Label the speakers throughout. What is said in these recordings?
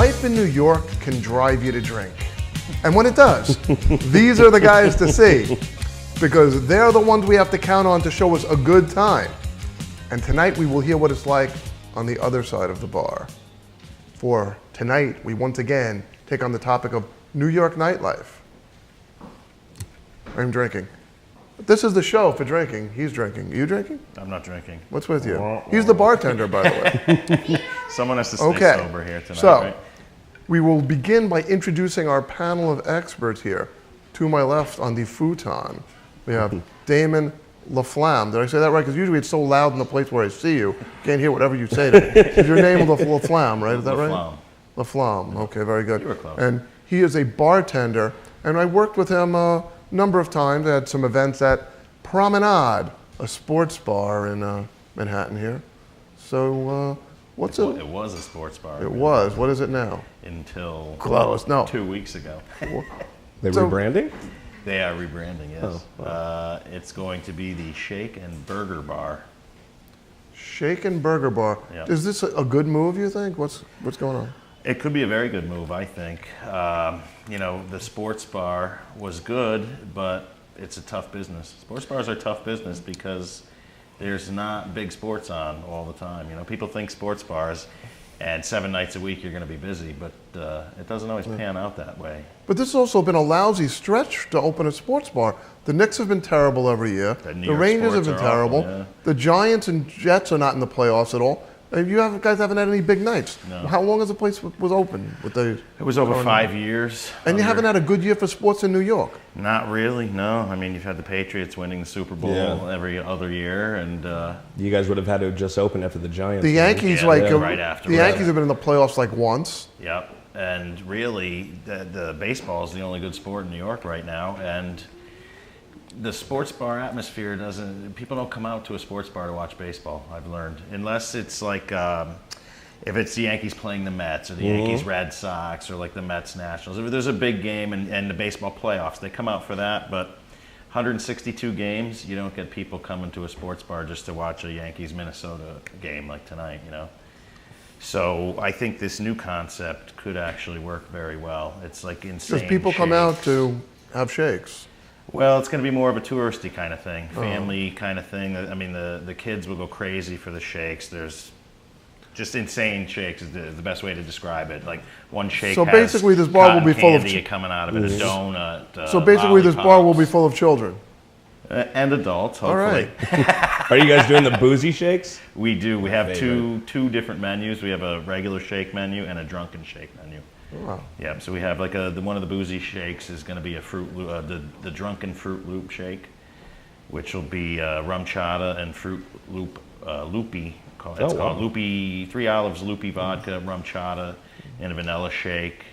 Speaker 1: life in New York can drive you to drink. And when it does, these are the guys to see, because they're the ones we have to count on to show us a good time. And tonight we will hear what it's like on the other side of the bar. For tonight, we once again take on the topic of New York nightlife. I'm drinking. This is the show for drinking. He's drinking. Are you drinking?
Speaker 2: I'm not drinking.
Speaker 1: What's with you? He's the bartender, by the way.
Speaker 2: Someone has to stay sober here tonight,
Speaker 1: so,
Speaker 2: right?
Speaker 1: We will begin by introducing our panel of experts here. To my left on the futon, we have Damon LaFlamme. Did I say that right? Because usually it's so loud in the place where I see you, can't hear whatever you say to me. Is your name LaFlamme, right? Is that right? LaFlamme. Okay, very good.
Speaker 2: You were close.
Speaker 1: And he is a bartender, and I worked with him a number of times. I had some events at Promenade, a sports bar in Manhattan here. So,
Speaker 2: It was a sports bar.
Speaker 1: It was. What is it now?
Speaker 2: Until
Speaker 1: close. No.
Speaker 2: 2 weeks ago.
Speaker 3: They're rebranding?
Speaker 2: They are rebranding, yes.
Speaker 3: Oh, wow.
Speaker 2: It's going to be the Shake and Burger Bar.
Speaker 1: Shake and Burger Bar.
Speaker 2: Yep.
Speaker 1: Is this a good move, you think? What's going on?
Speaker 2: It could be a very good move, I think. The sports bar was good, but it's a tough business. Sports bars are tough business because there's not big sports on all the time. People think sports bars and 7 nights a week you're going to be busy, but it doesn't always pan out that way.
Speaker 1: But this has also been a lousy stretch to open a sports bar. The Knicks have been terrible every year. The Rangers have been terrible. Awful, yeah. The Giants and Jets are not in the playoffs at all. And guys haven't had any big nights.
Speaker 2: No.
Speaker 1: How long has the place was open?
Speaker 2: It was over 5 years.
Speaker 1: And you haven't had a good year for sports in New York?
Speaker 2: Not really, no. I mean, you've had the Patriots winning the Super Bowl every other year, and
Speaker 3: you guys would have had to just open after the Giants.
Speaker 1: The Yankees,
Speaker 2: right after.
Speaker 1: The Yankees have been in the playoffs like once.
Speaker 2: Yep, and really, the baseball is the only good sport in New York right now, and the sports bar atmosphere people don't come out to a sports bar to watch baseball, I've learned. Unless it's like, if it's the Yankees playing the Mets or the Yankees Red Sox or like the Mets Nationals. If there's a big game and the baseball playoffs, they come out for that. But 162 games, you don't get people coming to a sports bar just to watch a Yankees-Minnesota game like tonight, So I think this new concept could actually work very well. It's like insane.
Speaker 1: Because people come out to have shakes.
Speaker 2: Well, it's going to be more of a touristy kind of thing, family kind of thing. I mean, the kids will go crazy for the shakes. There's just insane shakes is the best way to describe it. Like one shake
Speaker 1: so
Speaker 2: has
Speaker 1: basically this bar will be full of
Speaker 2: coming out of it, a donut.
Speaker 1: So basically this bar will be full of children.
Speaker 2: And adults, hopefully.
Speaker 1: All right.
Speaker 3: Are you guys doing the boozy shakes?
Speaker 2: We do. We have two different menus. We have a regular shake menu and a drunken shake menu.
Speaker 1: Wow.
Speaker 2: Yeah, so we have like one of the boozy shakes is going to be a the drunken Fruit Loop shake, which will be rum chata and Fruit Loop loopy. It's called loopy, 3 olives, loopy vodka, rum chata, and a vanilla shake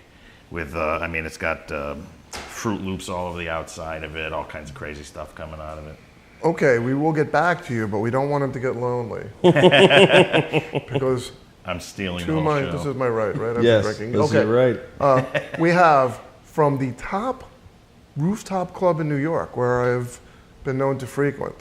Speaker 2: with it's got Fruit Loops all over the outside of it, all kinds of crazy stuff coming out of it.
Speaker 1: Okay, we will get back to you, but we don't want him to get lonely because.
Speaker 2: I'm stealing the whole show.
Speaker 1: This is my right? I'm
Speaker 3: yes,
Speaker 1: drinking.
Speaker 3: this is right.
Speaker 1: We have from the top rooftop club in New York, where I've been known to frequent,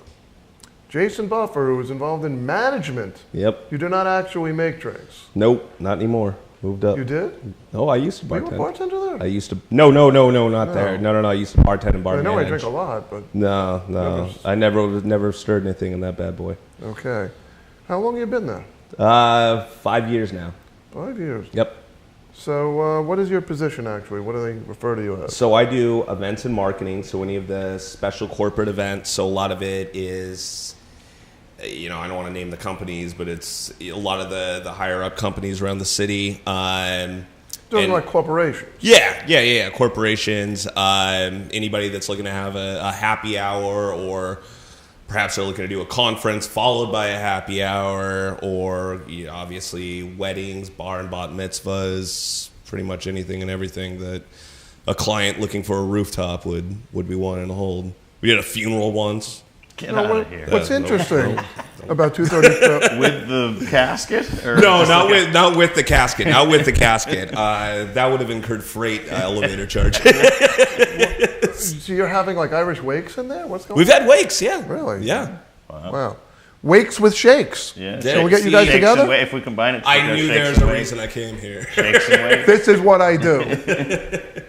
Speaker 1: Jason Buffer, who is involved in management.
Speaker 3: Yep.
Speaker 1: You do not actually make drinks.
Speaker 3: Nope, not anymore. Moved up.
Speaker 1: You did?
Speaker 3: No, I used to bartend.
Speaker 1: Were you a bartender there?
Speaker 3: I used to. No, not there. No. I used to bartend and bar
Speaker 1: I know
Speaker 3: manage.
Speaker 1: I drink a lot, but
Speaker 3: no. I never stirred anything in that bad boy.
Speaker 1: Okay. How long have you been there?
Speaker 3: 5 years now.
Speaker 1: 5 years.
Speaker 3: Yep.
Speaker 1: So what is your position actually? What do they refer to you as?
Speaker 3: So I do events and marketing. So any of the special corporate events. So a lot of it is, I don't want to name the companies, but it's a lot of the higher up companies around the city.
Speaker 1: Doing like corporations.
Speaker 3: Yeah. Corporations. Anybody that's looking to have a happy hour, or perhaps they're looking to do a conference followed by a happy hour, or obviously weddings, bar and bat mitzvahs, pretty much anything and everything that a client looking for a rooftop would be wanting to hold. We did a funeral once.
Speaker 2: Get out of here.
Speaker 1: What's interesting about 230
Speaker 2: with the casket? Or
Speaker 3: no, not with the casket. Not with the casket. That would have incurred freight elevator charge.
Speaker 1: So you're having like Irish wakes in there? What's going on?
Speaker 3: We've had wakes, yeah.
Speaker 1: Really?
Speaker 3: Yeah.
Speaker 1: Wow. wakes with shakes.
Speaker 2: Yeah.
Speaker 1: Shall we get you guys
Speaker 2: Shakes
Speaker 1: together?
Speaker 2: and if we combine it,
Speaker 3: I
Speaker 2: together,
Speaker 3: knew
Speaker 2: shakes
Speaker 3: there's
Speaker 2: and
Speaker 3: a
Speaker 2: wakes.
Speaker 3: reason I came here.
Speaker 2: Shakes and wakes.
Speaker 1: This is what I do.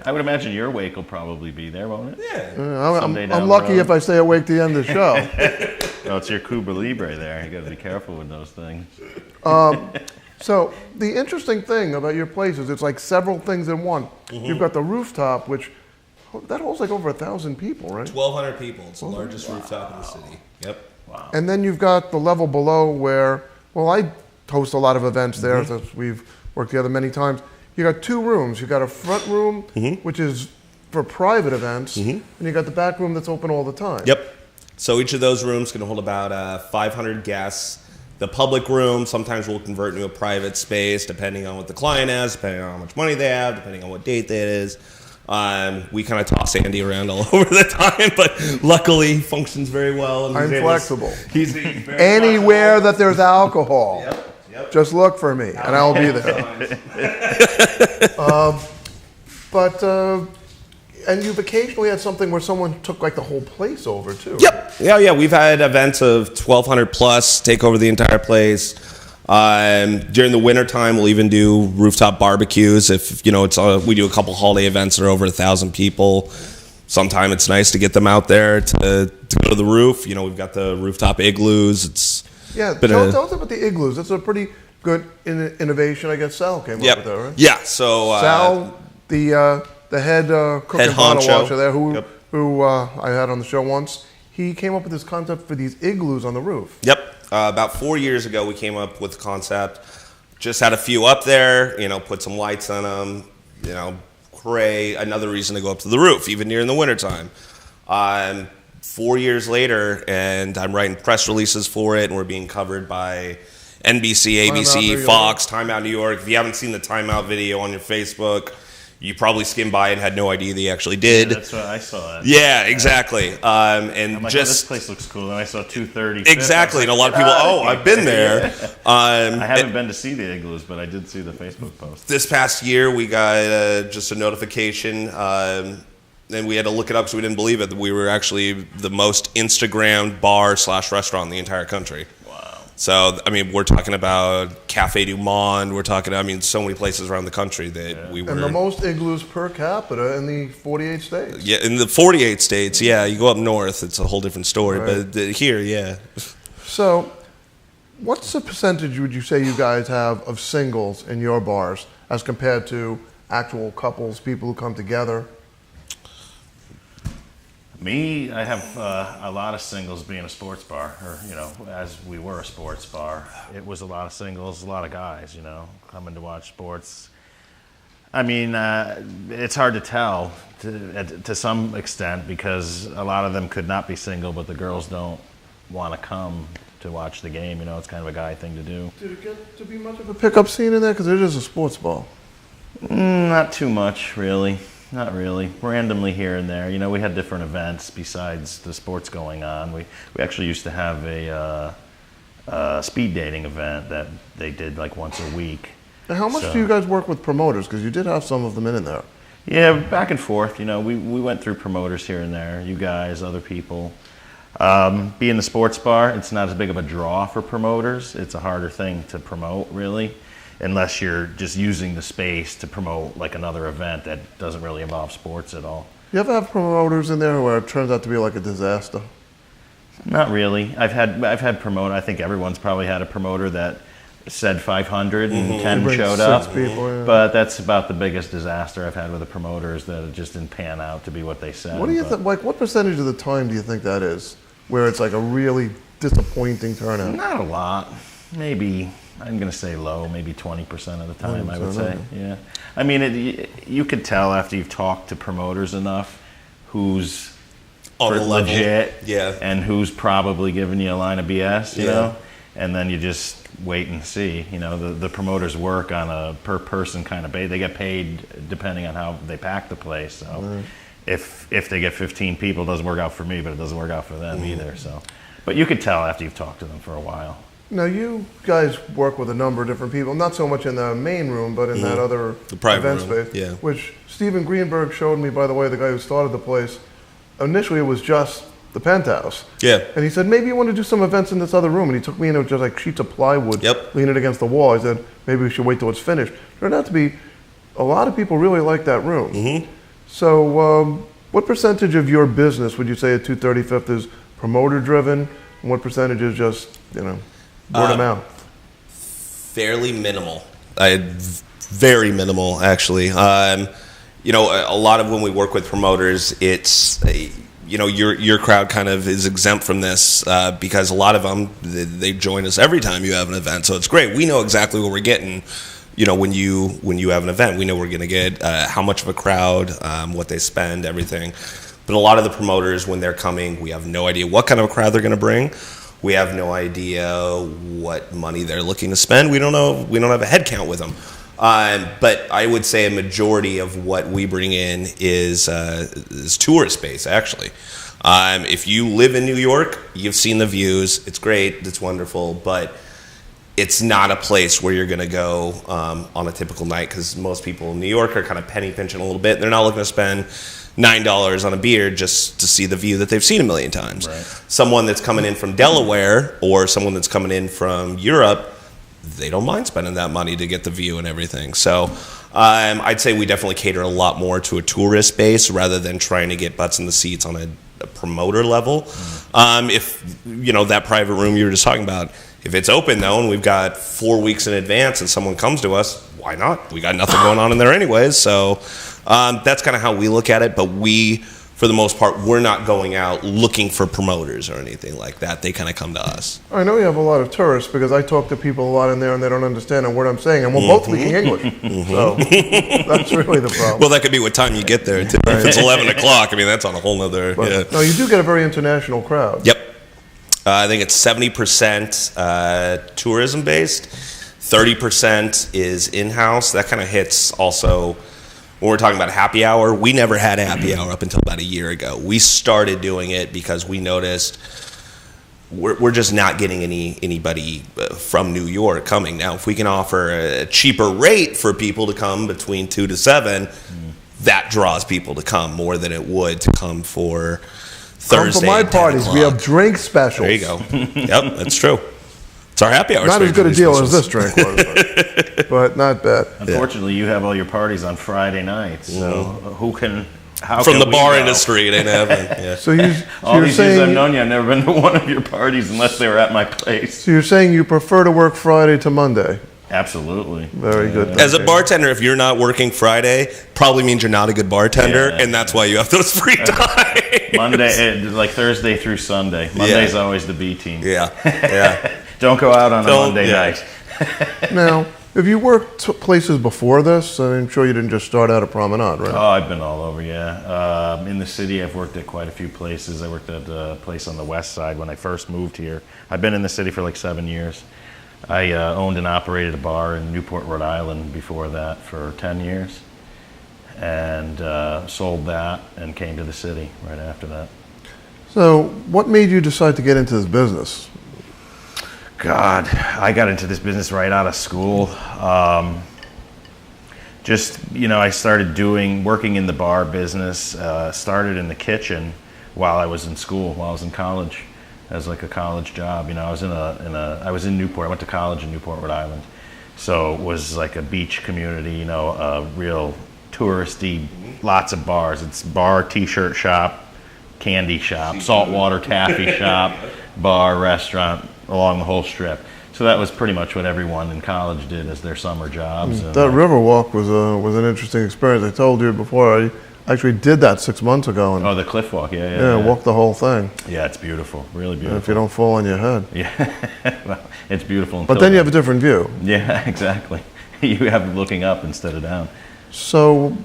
Speaker 2: I would imagine your wake will probably be there, won't it?
Speaker 3: Yeah.
Speaker 1: I'm lucky if I stay awake to the end of the show.
Speaker 2: Oh, it's your Cuba Libre there. You got to be careful with those things.
Speaker 1: So the interesting thing about your place is it's like several things in one. You've got the rooftop, which that holds like over 1,000 people, right?
Speaker 3: 1,200 people. It's the largest rooftop in the city. Yep.
Speaker 2: Wow.
Speaker 1: And then you've got the level below where, well, I host a lot of events there, since we've worked together many times. You got 2 rooms. You got a front room, which is for private events, and you got the back room that's open all the time.
Speaker 3: Yep. So each of those rooms can hold about 500 guests. The public room, sometimes we'll convert into a private space, depending on what the client has, depending on how much money they have, depending on what date that is. We kind of toss Andy around all over the time, but luckily he functions very well. And
Speaker 1: I'm flexible.
Speaker 3: He's very
Speaker 1: Anywhere
Speaker 3: flexible.
Speaker 1: that there's alcohol,
Speaker 3: Yep.
Speaker 1: just look for me, and I'll be there. And you've occasionally had something where someone took like the whole place over too.
Speaker 3: Yep. Yeah. We've had events of 1,200 plus take over the entire place. During the wintertime, we'll even do rooftop barbecues. If it's we do a couple holiday events that are over 1,000 people. Sometimes it's nice to get them out there to go to the roof. We've got the rooftop igloos. It's
Speaker 1: tell us about the igloos. That's a pretty good innovation. I guess Sal came up with that, right?
Speaker 3: Yeah. So
Speaker 1: Sal, the head cook
Speaker 3: head
Speaker 1: and bottle
Speaker 3: honcho.
Speaker 1: washer there, who I had on the show once, he came up with this concept for these igloos on the roof.
Speaker 3: Yep. About 4 years ago, we came up with the concept. Just had a few up there, put some lights on them, create another reason to go up to the roof, even during the wintertime. 4 years later, and I'm writing press releases for it, and we're being covered by NBC, ABC, Fox, Time Out New York. If you haven't seen the Time Out video on your Facebook, you probably skimmed by and had no idea they actually did.
Speaker 2: Yeah, that's what I saw. It.
Speaker 3: Yeah, exactly. And
Speaker 2: I'm like,
Speaker 3: just
Speaker 2: this place looks cool. And I saw 230.
Speaker 3: exactly, and a lot of people. I've been there.
Speaker 2: I haven't been to see the igloos, but I did see the Facebook post.
Speaker 3: This past year, we got just a notification, and we had to look it up because we didn't believe it. That we were actually the most Instagrammed bar/restaurant in the entire country. So, we're talking about Cafe Du Monde. We're talking, so many places around the country that we were.
Speaker 1: And the most igloos per capita in the 48 states.
Speaker 3: Yeah, in the 48 states, yeah. You go up north, it's a whole different story.
Speaker 1: Right.
Speaker 3: But here, yeah.
Speaker 1: So, what's the percentage would you say you guys have of singles in your bars as compared to actual couples, people who come together?
Speaker 2: Me, I have a lot of singles being a sports bar, or, as we were a sports bar. It was a lot of singles, a lot of guys, coming to watch sports. It's hard to tell to some extent because a lot of them could not be single, but the girls don't want to come to watch the game. It's kind of a guy thing to do.
Speaker 1: Did it get to be much of a pickup scene in there? Because it is a sports bar.
Speaker 2: Not too much, really. Not really. Randomly here and there. We had different events besides the sports going on. We actually used to have a speed dating event that they did like once a week.
Speaker 1: Now, how much do you guys work with promoters? Because you did have some of them in there.
Speaker 2: Yeah, back and forth. We went through promoters here and there. You guys, other people. Being the sports bar, it's not as big of a draw for promoters. It's a harder thing to promote, really. Unless you're just using the space to promote like another event that doesn't really involve sports at all.
Speaker 1: You ever have promoters in there where it turns out to be like a disaster?
Speaker 2: Not really. I've had promoter. I think everyone's probably had a promoter that said 500 and 10 showed up.
Speaker 1: 6 people, yeah.
Speaker 2: But that's about the biggest disaster I've had with a promoter is that it just didn't pan out to be what they said.
Speaker 1: What do you think? Like, what percentage of the time do you think that is, where it's like a really disappointing turnout?
Speaker 2: Not a lot. Maybe. I'm going to say low, maybe 20% of the time, I would say. Yeah. You could tell after you've talked to promoters enough who's
Speaker 3: On the level.
Speaker 2: legit
Speaker 3: Yeah.
Speaker 2: and who's probably giving you a line of BS, you know? And then you just wait and see. The promoters work on a per person kind of basis. They get paid depending on how they pack the place. So if they get 15 people, it doesn't work out for me, but it doesn't work out for them either. So, but you could tell after you've talked to them for a while.
Speaker 1: Now, you guys work with a number of different people, not so much in the main room, but in that other
Speaker 3: The private
Speaker 1: event
Speaker 3: room,
Speaker 1: space,
Speaker 3: yeah.
Speaker 1: which Steven Greenberg showed me, by the way, the guy who started the place. Initially, it was just the penthouse.
Speaker 3: Yeah.
Speaker 1: And he said, maybe you want to do some events in this other room. And he took me into just like sheets of plywood,
Speaker 3: Yep.
Speaker 1: leaning against the wall. I said, maybe we should wait till it's finished. Turned out to be, a lot of people really like that room.
Speaker 3: Mm-hmm.
Speaker 1: So what percentage of your business would you say at 235th is promoter driven? And what percentage is just, word of mouth?
Speaker 3: Fairly minimal. Very minimal, actually. A lot of when we work with promoters, it's your crowd kind of is exempt from this because a lot of them they join us every time you have an event, so it's great. We know exactly what we're getting. When you have an event, we know we're going to get how much of a crowd, what they spend, everything. But a lot of the promoters, when they're coming, we have no idea what kind of a crowd they're going to bring. We have no idea what money they're looking to spend. We don't know. We don't have a head count with them. But I would say a majority of what we bring in is tourist space, actually. If you live in New York, you've seen the views. It's great. It's wonderful. But it's not a place where you're going to go on a typical night because most people in New York are kind of penny pinching a little bit. They're not looking to spend $9 on a beer just to see the view that they've seen a million times.
Speaker 2: Right.
Speaker 3: Someone that's coming in from Delaware or someone that's coming in from Europe, they don't mind spending that money to get the view and everything. So I'd say we definitely cater a lot more to a tourist base rather than trying to get butts in the seats on a promoter level. If that private room you were just talking about, if it's open though and we've got 4 weeks in advance and someone comes to us, why not? We got nothing going on in there anyways. So that's kind of how we look at it. But we, for the most part, we're not going out looking for promoters or anything like that. They kind of come to us.
Speaker 1: I know you have a lot of tourists because I talk to people a lot in there and they don't understand a word I'm saying, and we're both speaking English. So that's really the problem.
Speaker 3: Well, that could be what time you get there. Too. If it's 11 o'clock, that's on a whole nother.
Speaker 1: But, no, you do get a very international crowd.
Speaker 3: Yep. I think it's 70% tourism based, 30% is in-house. That kind of hits also when we're talking about happy hour. We never had a happy hour up until about a year ago. We started doing it because we noticed we're just not getting anybody from New York coming. Now, if we can offer a cheaper rate for people to come between 2 to 7, that draws people to come more than it would to come for Thursday.
Speaker 1: Come for my parties. We have drink specials.
Speaker 3: There you go. Yep, that's true. It's our happy hour.
Speaker 1: Not as good a deal as this drink was, but not bad.
Speaker 2: Unfortunately, you have all your parties on Friday nights. So how
Speaker 3: from
Speaker 2: can
Speaker 3: the
Speaker 2: we
Speaker 3: bar
Speaker 2: know?
Speaker 3: industry, it ain't happening. Yeah.
Speaker 1: So you,
Speaker 2: All
Speaker 1: you're
Speaker 2: these years I've
Speaker 1: saying
Speaker 2: known you, I've never been to one of your parties unless they were at my place.
Speaker 1: so you're saying you prefer to work Friday to Monday.
Speaker 2: Absolutely.
Speaker 1: Very good.
Speaker 3: As a bartender, if you're not working Friday, probably means you're not a good bartender,
Speaker 2: Yeah.
Speaker 3: and that's why you have those free time.
Speaker 2: Monday, like Thursday through Sunday. Monday's always the B team.
Speaker 3: Yeah.
Speaker 2: Don't go out on a Monday
Speaker 3: yeah.
Speaker 2: night.
Speaker 1: Now, have you worked places before this? I'm sure you didn't just start out at Promenade, right?
Speaker 2: Oh, I've been all over, yeah. In the city, I've worked at quite a few places. I worked at a place on the west side when I first moved here. I've been in the city for like 7 years. I owned and operated a bar in Newport, Rhode Island before that for 10 years. And sold that and came to the city right after that.
Speaker 1: So, what made you decide to get into this business?
Speaker 2: God, I got into this business right out of school. I started working in the bar business, started in the kitchen while I was in school, while I was in college, as like a college job. I was in Newport. I went to college in Newport, Rhode Island. So it was like a beach community, a real touristy, lots of bars. It's bar, t-shirt shop, candy shop, saltwater taffy shop, bar, restaurant, along the whole strip. So that was pretty much what everyone in college did as their summer jobs.
Speaker 1: That Riverwalk was an interesting experience. I told you before, I actually did that 6 months ago. And,
Speaker 2: the cliff walk, yeah.
Speaker 1: walked the whole thing.
Speaker 2: Yeah, it's beautiful, really beautiful.
Speaker 1: If you don't fall on your head.
Speaker 2: Yeah, well, it's beautiful.
Speaker 1: But then you have a different view.
Speaker 2: Yeah, exactly. You have looking up instead of down.
Speaker 1: So,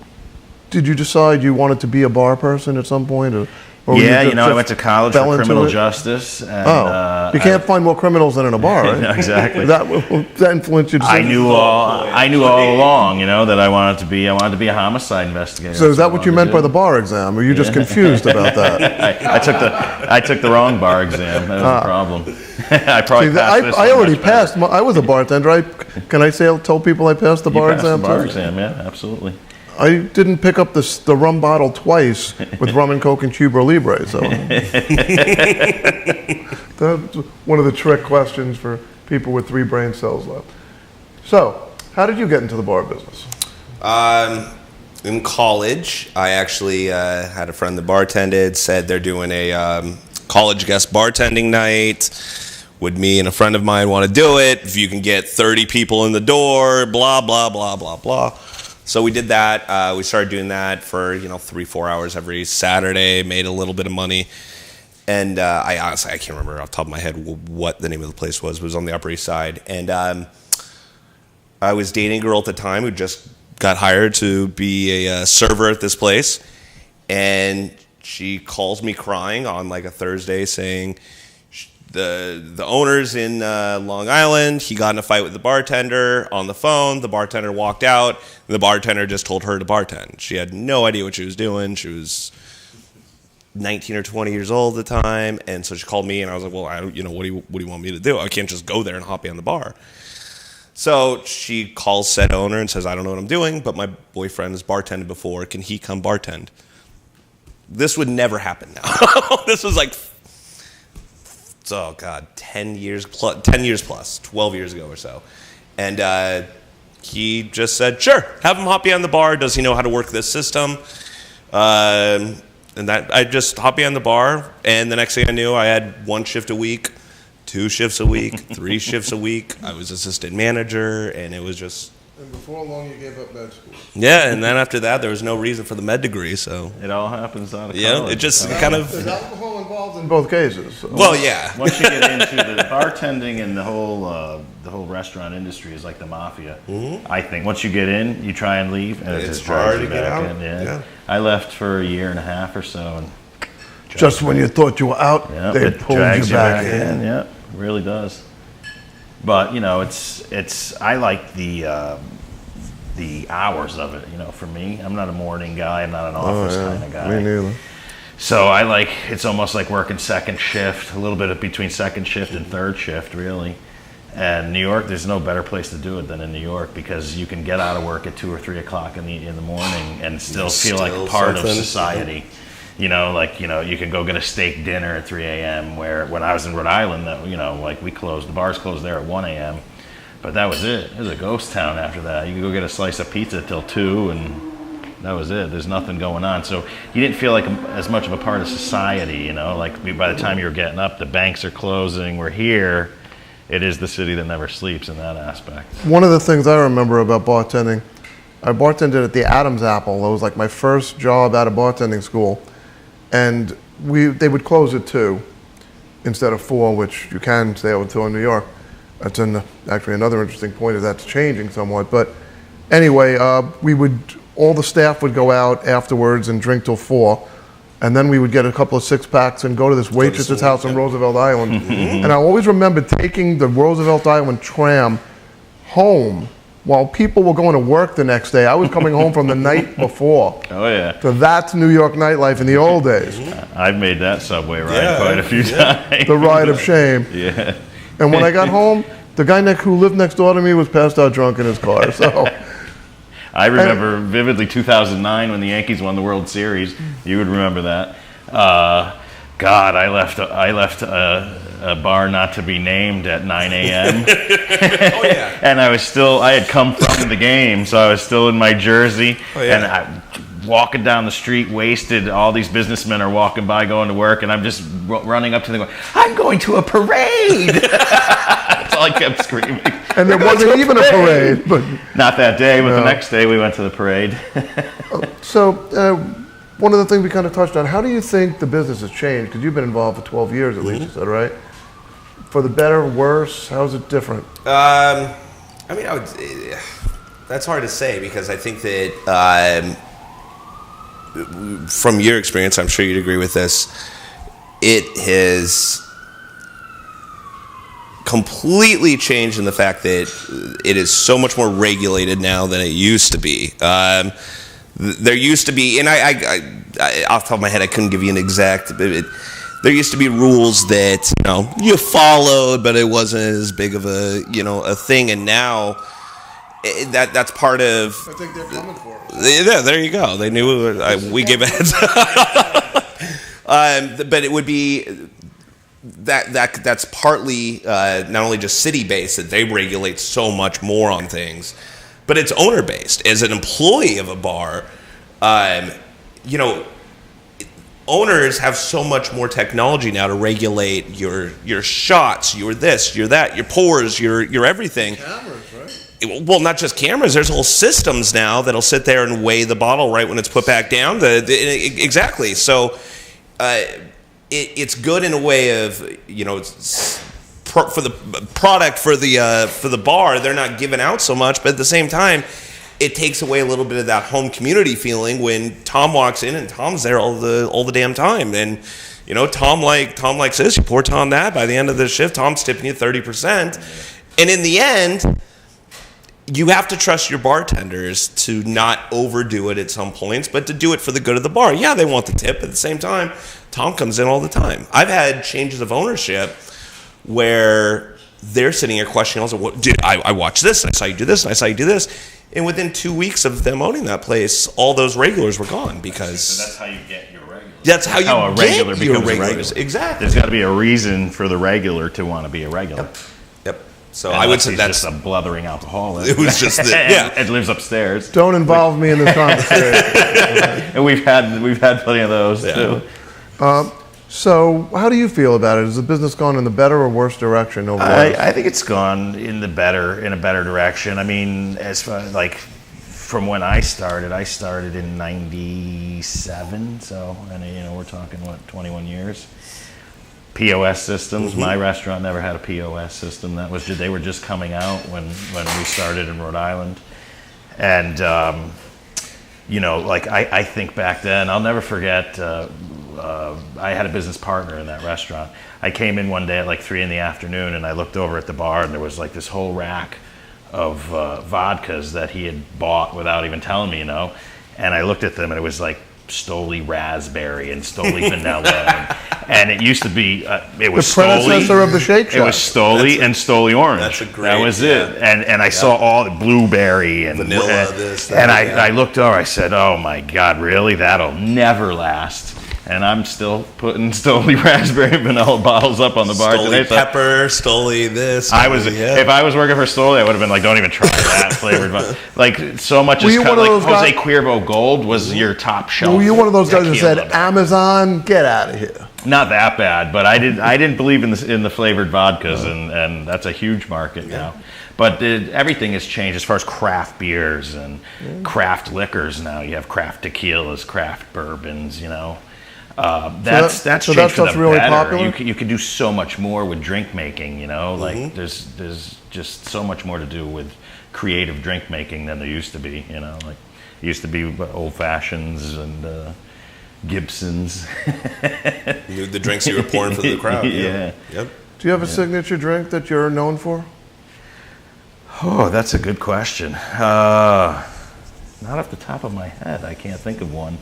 Speaker 1: did you decide you wanted to be a bar person at some point? Or
Speaker 2: I went to college for criminal justice. And,
Speaker 1: you can't find more criminals than in a bar, right?
Speaker 2: No, exactly.
Speaker 1: that influenced you.
Speaker 2: I knew all along, that I wanted to be a homicide investigator.
Speaker 1: So is that what you meant by the bar exam? Or were you just confused about that?
Speaker 2: I took the wrong bar exam. That was the problem. I probably passed.
Speaker 1: I already passed. I was a bartender. Can I tell people I passed the bar exam?
Speaker 2: The bar exam, yeah, absolutely.
Speaker 1: I didn't pick up the rum bottle twice with rum and coke and Cuba Libre. So that's one of the trick questions for people with 3 brain cells left. So, how did you get into the bar business?
Speaker 3: In college, I actually had a friend that bartended, said they're doing a college guest bartending night. Would me and a friend of mine want to do it? If you can get 30 people in the door, blah, blah, blah, blah, blah. So we did that. We started doing that for 3-4 hours every Saturday, made a little bit of money. And I honestly, I can't remember off the top of my head what the name of the place was. It was on the Upper East Side. And I was dating a girl at the time who just got hired to be a server at this place. And she calls me crying on like a Thursday saying the owner's in Long Island. He got in a fight with the bartender on the phone. The bartender walked out. And the bartender just told her to bartend. She had no idea what she was doing. She was 19 or 20 years old at the time, and so she called me, and I was like, well, what do you want me to do? I can't just go there and hop behind the bar. So she calls said owner and says, I don't know what I'm doing, but my boyfriend has bartended before. Can he come bartend? This would never happen now. This was like, 10 years plus, 12 years ago or so. And he just said, sure, have him hop behind the bar. Does he know how to work this system? And that I just hopped behind the bar, and the next thing I knew, I had 1 shift a week, 2 shifts a week, 3 shifts a week. I was assistant manager, and it was just...
Speaker 1: And before long, you gave up med school.
Speaker 3: Yeah, and then after that, there was no reason for the med degree, so...
Speaker 2: It all happens out of college.
Speaker 3: Yeah, it just kind of...
Speaker 1: There's alcohol involved in both cases. So.
Speaker 3: Well, yeah.
Speaker 2: Once you get into the bartending and the whole restaurant industry is like the mafia. Mm-hmm. I think once you get in, you try and leave, and it's just
Speaker 3: hard to
Speaker 2: you
Speaker 3: get
Speaker 2: back
Speaker 3: out.
Speaker 2: in. Yeah.
Speaker 3: Yeah.
Speaker 2: I left for a year and a half or so, and
Speaker 1: just when you thought you were out, they pulled you back in.
Speaker 2: Yeah, it really does. But it's I like the hours of it. For me, I'm not a morning guy. I'm not an office kind of guy.
Speaker 1: Me neither.
Speaker 2: So it's almost like working second shift, a little bit between second shift and third shift, really. And New York, there's no better place to do it than in New York, because you can get out of work at 2 or 3 o'clock in the morning and still feel like part of society. You can go get a steak dinner at 3 a.m. Where when I was in Rhode Island, the bars closed there at 1 a.m. But that was it. It was a ghost town after that. You could go get a slice of pizza till 2, and that was it. There's nothing going on. So you didn't feel like as much of a part of society. Like by the time you were getting up, the banks are closing. We're here. It is the city that never sleeps in that aspect.
Speaker 1: One of the things I remember about bartending, I bartended at the Adam's Apple. It was like my first job out of bartending school. And they would close at 2 instead of 4, which you can stay out until in New York. That's actually another interesting point, is that's changing somewhat. But anyway, all the staff would go out afterwards and drink till 4. And then we would get a couple of 6-packs and go to this waitress's house on Roosevelt Island. And I always remember taking the Roosevelt Island tram home while people were going to work the next day. I was coming home from the night before.
Speaker 2: Oh, yeah.
Speaker 1: So that's New York nightlife in the old days.
Speaker 2: I've made that subway ride quite a few times.
Speaker 1: The ride of shame.
Speaker 2: Yeah.
Speaker 1: And when I got home, the guy who lived next door to me was passed out drunk in his car. So
Speaker 2: I remember vividly 2009 when the Yankees won the World Series. You would remember that. God, I left a bar not to be named at 9 a.m.
Speaker 3: Oh, yeah.
Speaker 2: And I had come from the game, so I was still in my jersey.
Speaker 3: Oh, yeah.
Speaker 2: And I walking down the street wasted. All these businessmen are walking by going to work, and I'm just running up to them going, I'm going to a parade. That's all I kept screaming.
Speaker 1: And there wasn't even a parade. But
Speaker 2: not that day, but the next day we went to the parade.
Speaker 1: So one of the things we kind of touched on, how do you think the business has changed? Because you've been involved for 12 years at least, you said, right? For the better, worse? How is it different?
Speaker 3: That's hard to say, because I think that from your experience, I'm sure you'd agree with this, it has completely changed in the fact that it is so much more regulated now than it used to be. There used to be, and I off the top of my head, I couldn't give you an exact. There used to be rules that you followed, but it wasn't as big of a thing. And now that's part of.
Speaker 1: I think they're coming for us.
Speaker 3: Yeah, there you go. They knew we give a heads up. But it would be that's partly not only just city based that they regulate so much more on things, but it's owner based. As an employee of a bar, you know, owners have so much more technology now to regulate your shots, your this, your that, your pours, your everything.
Speaker 1: Cameras, right?
Speaker 3: Well, not just cameras. There's whole systems now that'll sit there and weigh the bottle right when it's put back down. Exactly. So it's good in a way of, you know, for the product for the bar. They're not giving out so much, but at the same time, it takes away a little bit of that home community feeling when Tom walks in and Tom's there all the damn time. And you know, Tom likes this. You pour Tom that. By the end of the shift, Tom's tipping you 30%. And in the end, you have to trust your bartenders to not overdo it at some points, but to do it for the good of the bar. Yeah, they want the tip. At the same time, Tom comes in all the time. I've had changes of ownership where they're sitting here questioning, also, I watched this, and I saw you do this, and I saw you do this. And within 2 weeks of them owning that place, all those regulars were gone because...
Speaker 2: So that's how you get your regulars.
Speaker 3: That's how
Speaker 2: a regular
Speaker 3: get your
Speaker 2: becomes
Speaker 3: regulars.
Speaker 2: a regular.
Speaker 3: Exactly.
Speaker 2: There's got to be a reason for the regular to want to be a regular.
Speaker 3: Yep. So
Speaker 2: Unless
Speaker 3: I would say
Speaker 2: he's
Speaker 3: that's...
Speaker 2: just a bluthering alcoholic.
Speaker 3: It was just yeah.
Speaker 2: It lives upstairs.
Speaker 1: Don't involve me in this conversation.
Speaker 2: And we've had plenty of those too.
Speaker 1: So how do you feel about it? Has the business gone in the better or worse direction over
Speaker 2: I think it's gone in a better direction. I mean, as far like from when I started in '97. So, and you know, we're talking 21 years. POS systems. Mm-hmm. My restaurant never had a POS system. They were just coming out when we started in Rhode Island, and you know, like I think back then, I'll never forget. I had a business partner in that restaurant. I came in one day at like 3 p.m. and I looked over at the bar and there was like this whole rack of vodkas that he had bought without even telling me, you know. And I looked at them and it was like Stoli raspberry and Stoli vanilla, and it used to be it was
Speaker 1: the predecessor
Speaker 2: Stoli,
Speaker 1: of the Shake Shack.
Speaker 2: It was Stoli and Stoli orange.
Speaker 3: That's a great.
Speaker 2: That was it. And I saw all the blueberry and
Speaker 3: vanilla.
Speaker 2: I looked over. I said, "Oh my God, really? That'll never last." And I'm still putting Stoli raspberry and vanilla bottles up on the bar
Speaker 3: Stoli
Speaker 2: today.
Speaker 3: Pepper, Stoli this.
Speaker 2: If I was working for Stoli, I would have been like, don't even try that flavored. Like so much.
Speaker 1: Were you one of those
Speaker 2: Jose
Speaker 1: guys?
Speaker 2: Cuervo Gold was your top shelf.
Speaker 1: Were you one of those guys that said,
Speaker 2: tequila.
Speaker 1: Amazon, get out of here?
Speaker 2: Not that bad, but I didn't believe in the flavored vodkas, and that's a huge market now. But everything has changed as far as craft beers and craft liquors now. You have craft tequilas, craft bourbons, you know. That's changed for the
Speaker 1: really
Speaker 2: better.
Speaker 1: popular?
Speaker 2: You can do so much more with drink making, you know. Like there's just so much more to do with creative drink making than there used to be, you know. Like it used to be old fashions and Gibsons.
Speaker 3: The drinks you were pouring for the crowd.
Speaker 2: Yeah.
Speaker 3: Yep.
Speaker 1: Do you have a signature drink that you're known for?
Speaker 2: Oh, that's a good question. Not off the top of my head. I can't think of one.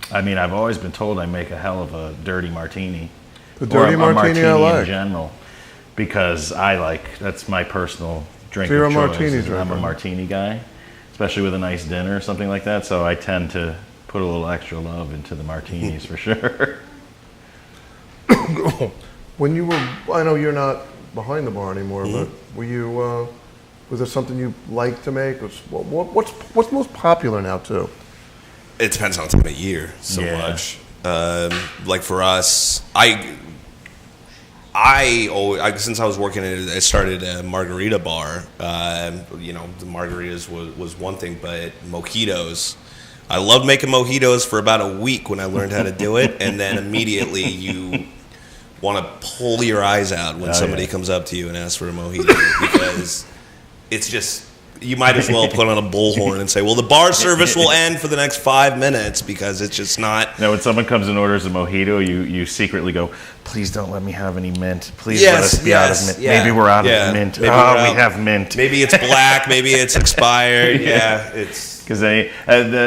Speaker 2: I mean, I've always been told I make a hell of a dirty martini.
Speaker 1: The dirty
Speaker 2: or a
Speaker 1: martini I like.
Speaker 2: in general, because that's my personal drink
Speaker 1: So you're
Speaker 2: of
Speaker 1: a
Speaker 2: choice.
Speaker 1: martini
Speaker 2: I'm
Speaker 1: drinker.
Speaker 2: a martini guy, especially with a nice dinner or something like that. So I tend to put a little extra love into the martinis for sure.
Speaker 1: When you were, I know you're not behind the bar anymore, but were you? Was there something you liked to make? What's most popular now too?
Speaker 3: It depends on the time of year so much. Like for us, I since I was working I started a margarita bar. You know, the margaritas was one thing, but mojitos. I loved making mojitos for about a week when I learned how to do it, and then immediately you want to pull your eyes out when somebody comes up to you and asks for a mojito because it's just. You might as well put on a bullhorn and say, well, the bar service will end for the next 5 minutes because it's just not...
Speaker 2: Now, when someone comes and orders a mojito, you secretly go, please don't let me have any mint. Please let us be out of mint.
Speaker 3: Yeah.
Speaker 2: Maybe we're out of mint. We have mint.
Speaker 3: Maybe it's black. Maybe it's expired. It's...
Speaker 2: Because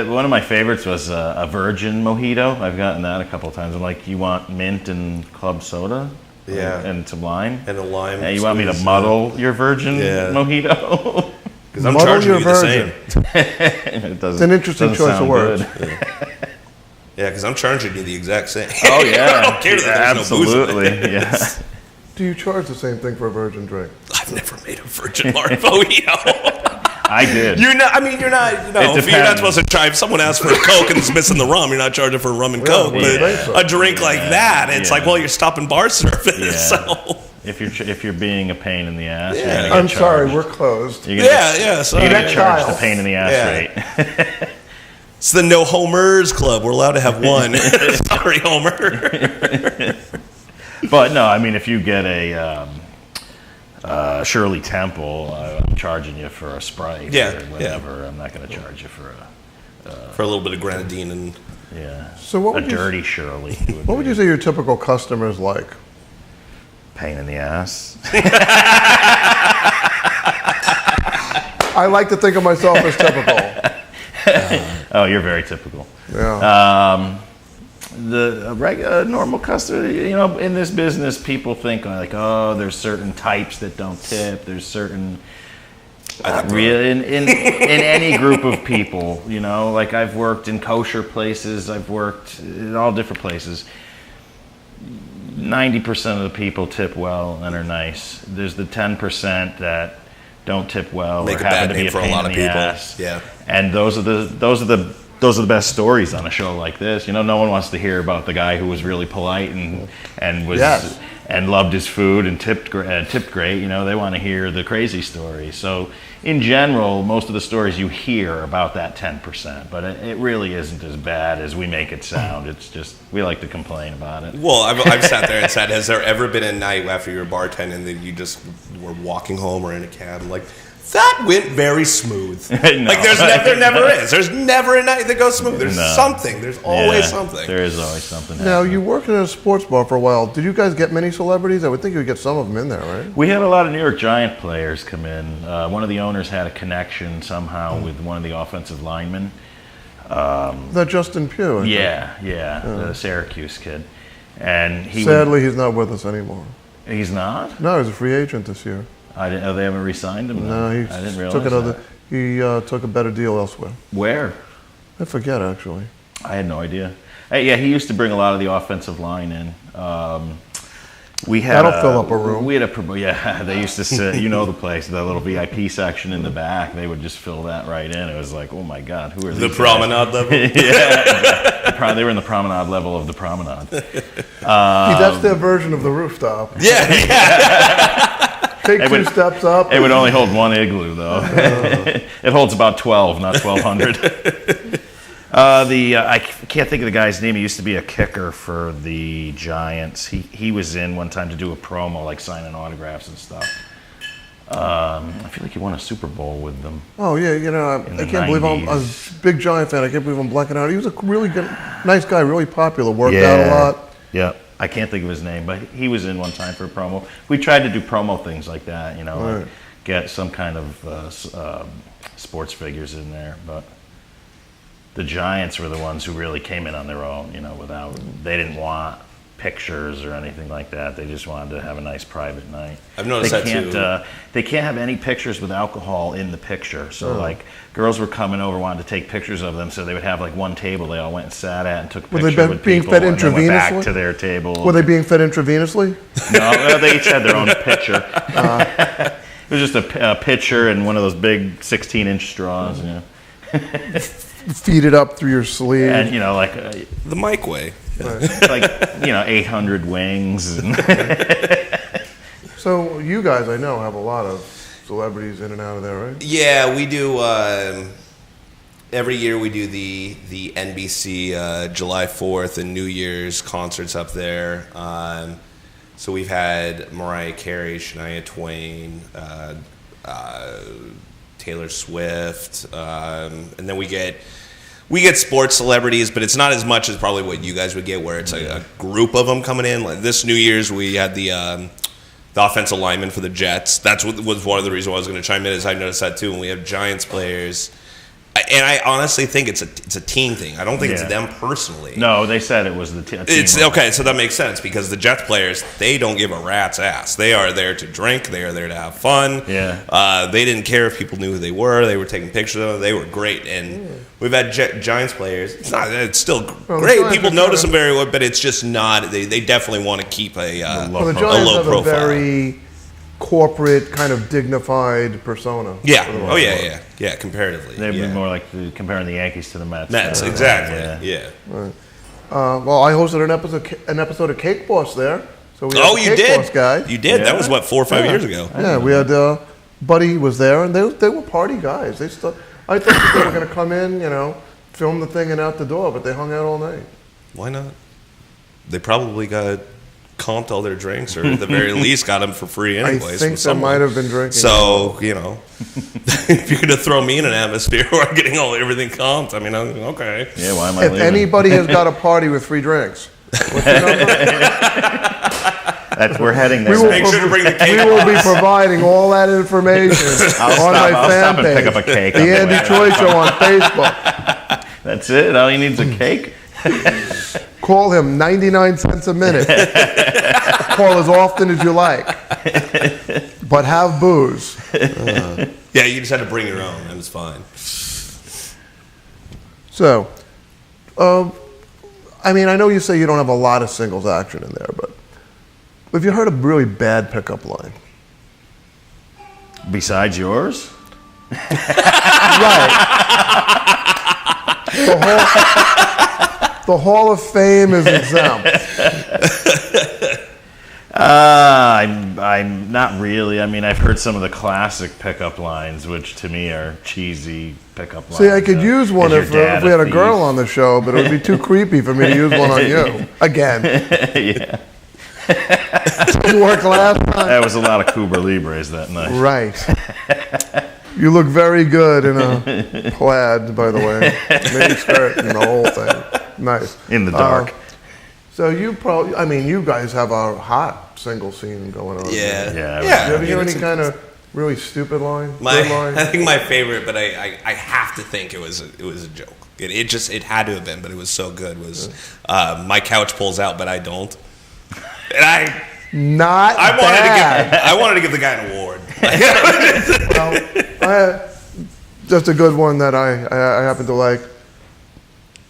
Speaker 2: one of my favorites was a virgin mojito. I've gotten that a couple of times. I'm like, you want mint and club soda?
Speaker 3: Yeah.
Speaker 2: and some lime.
Speaker 3: And a lime.
Speaker 2: And you want me to
Speaker 3: squeeze,
Speaker 2: muddle your virgin
Speaker 3: Yeah.
Speaker 2: mojito?
Speaker 3: Because I'm
Speaker 1: Muddle
Speaker 3: charging
Speaker 1: your
Speaker 3: you the
Speaker 1: virgin.
Speaker 3: same.
Speaker 1: It's an interesting
Speaker 2: doesn't
Speaker 1: choice of
Speaker 2: sound
Speaker 1: words.
Speaker 2: good.
Speaker 3: Yeah, because I'm charging you the exact same.
Speaker 2: Oh yeah,
Speaker 3: I don't care that there's no booze in it.
Speaker 2: absolutely. Yeah.
Speaker 1: Do you charge the same thing for a virgin drink?
Speaker 3: I've never made a virgin mojito.
Speaker 2: I did.
Speaker 3: You're not. I mean, you're not. You know,
Speaker 2: It
Speaker 3: you're not
Speaker 2: depends.
Speaker 3: supposed to try. If someone asks for a Coke and it's missing the rum, you're not charging for rum and Coke.
Speaker 1: well,
Speaker 3: But
Speaker 1: I think so.
Speaker 3: a drink like that, it's like, well, you're stopping bar service.
Speaker 2: Yeah.
Speaker 3: So
Speaker 2: if you're being a pain in the ass,
Speaker 3: Yeah.
Speaker 2: you're gonna get
Speaker 1: I'm sorry,
Speaker 2: charged.
Speaker 1: we're closed.
Speaker 2: You're gonna
Speaker 3: yeah,
Speaker 2: get,
Speaker 3: yeah. So
Speaker 2: you're gonna
Speaker 1: Next
Speaker 2: get charged
Speaker 1: Kyle.
Speaker 2: the pain in the ass
Speaker 3: Yeah.
Speaker 2: rate.
Speaker 3: it's the No Homers Club. We're allowed to have one. Sorry, Homer.
Speaker 2: But no, I mean, if you get a Shirley Temple, I'm charging you for a Sprite
Speaker 3: Yeah,
Speaker 2: or whatever. I'm not going to charge you for
Speaker 3: For a little bit of grenadine and
Speaker 1: So what
Speaker 2: a
Speaker 1: would you
Speaker 2: dirty Shirley.
Speaker 1: What would you say your typical customer is like?
Speaker 2: Pain in the ass.
Speaker 1: I like to think of myself as typical.
Speaker 2: Oh, you're very typical.
Speaker 1: Yeah.
Speaker 2: The regular, normal customer, you know, in this business, people think like, oh, there's certain types that don't tip. There's certain in any group of people, you know, like I've worked in kosher places, I've worked in all different places. 90% of the people tip well and are nice. There's the 10% that don't tip well
Speaker 3: Make
Speaker 2: or
Speaker 3: a bad
Speaker 2: happen to be
Speaker 3: name
Speaker 2: a
Speaker 3: for a
Speaker 2: pain
Speaker 3: lot
Speaker 2: in
Speaker 3: of
Speaker 2: the
Speaker 3: people.
Speaker 2: ass.
Speaker 3: Yeah.
Speaker 2: And those are the best stories on a show like this. You know, no one wants to hear about the guy who was really polite and was
Speaker 1: Yes.
Speaker 2: and loved his food and tipped great. You know, they want to hear the crazy stories. So in general, most of the stories you hear about that 10%, but it really isn't as bad as we make it sound. It's just we like to complain about it.
Speaker 3: Well, I've sat there and said, has there ever been a night after you were bartending that you just were walking home or in a cab and like, that went very smooth.
Speaker 2: No.
Speaker 3: Like there never is. There's never a night that goes smooth. There's
Speaker 2: No.
Speaker 3: something. There's always
Speaker 2: Yeah,
Speaker 3: something.
Speaker 2: There is always something.
Speaker 1: Now,
Speaker 2: happening.
Speaker 1: you worked in a sports bar for a while. Did you guys get many celebrities? I would think you would get some of them in there, right?
Speaker 2: We had a lot of New York Giant players come in. One of the owners had a connection somehow with one of the offensive linemen.
Speaker 1: That Justin Pugh. I think.
Speaker 2: Yeah, the Syracuse kid. And
Speaker 1: Sadly, he's not with us anymore.
Speaker 2: he's not?
Speaker 1: No, he's a free agent this year.
Speaker 2: I didn't know they haven't re-signed him.
Speaker 1: No,
Speaker 2: then.
Speaker 1: he
Speaker 2: I didn't realize
Speaker 1: took another.
Speaker 2: that.
Speaker 1: He took a better deal elsewhere.
Speaker 2: Where?
Speaker 1: I forget actually.
Speaker 2: I had no idea. Hey, yeah, he used to bring a lot of the offensive line in. We had
Speaker 1: That'll fill up a room.
Speaker 2: We had they used to sit, you know the place, the little VIP section in the back. They would just fill that right in. It was like, oh my God, who are these
Speaker 3: The
Speaker 2: guys?
Speaker 3: promenade level.
Speaker 2: Yeah, they were in the promenade level of the promenade.
Speaker 1: That's their version of the rooftop.
Speaker 3: Yeah.
Speaker 1: Take two steps up.
Speaker 2: It would only hold one igloo, though. It holds about 12, not 1,200. I can't think of the guy's name. He used to be a kicker for the Giants. He was in one time to do a promo, like signing autographs and stuff. I feel like he won a Super Bowl with them.
Speaker 1: Oh yeah, you know,
Speaker 2: In
Speaker 1: I
Speaker 2: the
Speaker 1: can't believe I'm a
Speaker 2: 90s.
Speaker 1: big Giant fan. I can't believe I'm blacking out. He was a really good, nice guy, really popular. Worked out a lot.
Speaker 2: Yeah. I can't think of his name, but he was in one time for a promo. We tried to do promo things like that, you know,
Speaker 1: Right.
Speaker 2: like get some kind of sports figures in there. But the Giants were the ones who really came in on their own, you know, they didn't want pictures or anything like that. They just wanted to have a nice private night.
Speaker 3: I've noticed that too.
Speaker 2: They can't have any pictures with alcohol in the picture. So like girls were coming over, wanted to take pictures of them, so they would have like one table they all went and sat at and took
Speaker 1: Were
Speaker 2: pictures
Speaker 1: they
Speaker 2: with
Speaker 1: being
Speaker 2: people
Speaker 1: fed
Speaker 2: and then went back
Speaker 1: intravenously?
Speaker 2: to their table.
Speaker 1: Were they being fed intravenously?
Speaker 2: No, they each had their own pitcher. It was just a pitcher and one of those big 16-inch straws, you know.
Speaker 1: Feed it up through your sleeve.
Speaker 2: And you know, like
Speaker 3: The Mike way.
Speaker 2: 800 wings. And
Speaker 1: So you guys, I know, have a lot of celebrities in and out of there, right?
Speaker 3: Yeah, we do. Every year we do the NBC July 4th and New Year's concerts up there. So we've had Mariah Carey, Shania Twain, Taylor Swift, and then we get sports celebrities, but it's not as much as probably what you guys would get, where it's a group of them coming in. Like this New Year's, we had the offensive lineman for the Jets. That's what was one of the reasons why I was going to chime in, is I noticed that too. When we have Giants players, And I honestly think it's a team thing. I don't think it's them personally.
Speaker 2: No, they said it was the team.
Speaker 3: It's okay, so that makes sense because the Jets players, they don't give a rat's ass. They are there to drink. They are there to have fun.
Speaker 2: Yeah.
Speaker 3: They didn't care if people knew who they were. They were taking pictures of them. They were great. And we've had Giants players. It's still great. People notice them very well, but it's just not. They definitely want to keep a
Speaker 1: the Giants
Speaker 3: low
Speaker 1: have
Speaker 3: profile.
Speaker 1: a very corporate, kind of dignified persona.
Speaker 3: Yeah. Oh, yeah. Yeah, comparatively.
Speaker 2: They'd be more like comparing the Yankees to the Mets.
Speaker 3: Exactly. Yeah.
Speaker 1: Right. Well, I hosted an episode of Cake Boss there. So we had
Speaker 3: you
Speaker 1: Cake
Speaker 3: did.
Speaker 1: Boss guy.
Speaker 3: You did. That was, 4 or 5 years ago.
Speaker 1: Yeah, we had Buddy was there, and they were party guys. I thought that they were going to come in, film the thing and out the door, but they hung out all night.
Speaker 3: Why not? They probably got comped all their drinks, or at the very least got them for free anyways.
Speaker 1: I think they might have been drinking.
Speaker 3: So, if you're going to throw me in an atmosphere where I'm getting everything comped, I mean, okay.
Speaker 2: Yeah, why am I
Speaker 1: If
Speaker 2: leaving?
Speaker 1: anybody has got a party with free drinks, what's the number?
Speaker 2: We're heading there.
Speaker 3: Make sure to bring the cake.
Speaker 1: We will be providing all that information on my
Speaker 2: I'll
Speaker 1: fan
Speaker 2: stop and
Speaker 1: page.
Speaker 2: pick up a cake.
Speaker 1: The Andy Choi Show on Facebook.
Speaker 2: That's it? All he needs is a cake?
Speaker 1: Call him 99 cents a minute. Call as often as you like. But have booze.
Speaker 3: Yeah, you just had to bring your own. That was fine.
Speaker 1: So, I know you say you don't have a lot of singles action in there, but have you heard a really bad pickup line?
Speaker 2: Besides yours?
Speaker 1: Right. The Hall of Fame is exempt.
Speaker 2: I'm not really. I've heard some of the classic pickup lines, which to me are cheesy pickup lines.
Speaker 1: See, I could use one if we had a girl on the show, but it would be too creepy for me to use one on you. Again.
Speaker 2: Yeah.
Speaker 1: Didn't work last time.
Speaker 2: That was a lot of Cuba Libres that night.
Speaker 1: Right. You look very good in a plaid, by the way. Mini skirt and the whole thing. Nice.
Speaker 2: In the dark.
Speaker 1: So you probably, you guys have a hot single scene going on.
Speaker 3: Yeah.
Speaker 2: Yeah.
Speaker 1: Do you ever hear any kind of really stupid line? Good line?
Speaker 3: I think my favorite, but I have to think it was a joke. It had to have been, but it was so good. Was my couch pulls out, but I don't. And I wanted to give the guy an award.
Speaker 1: Well, just a good one that I happen to like.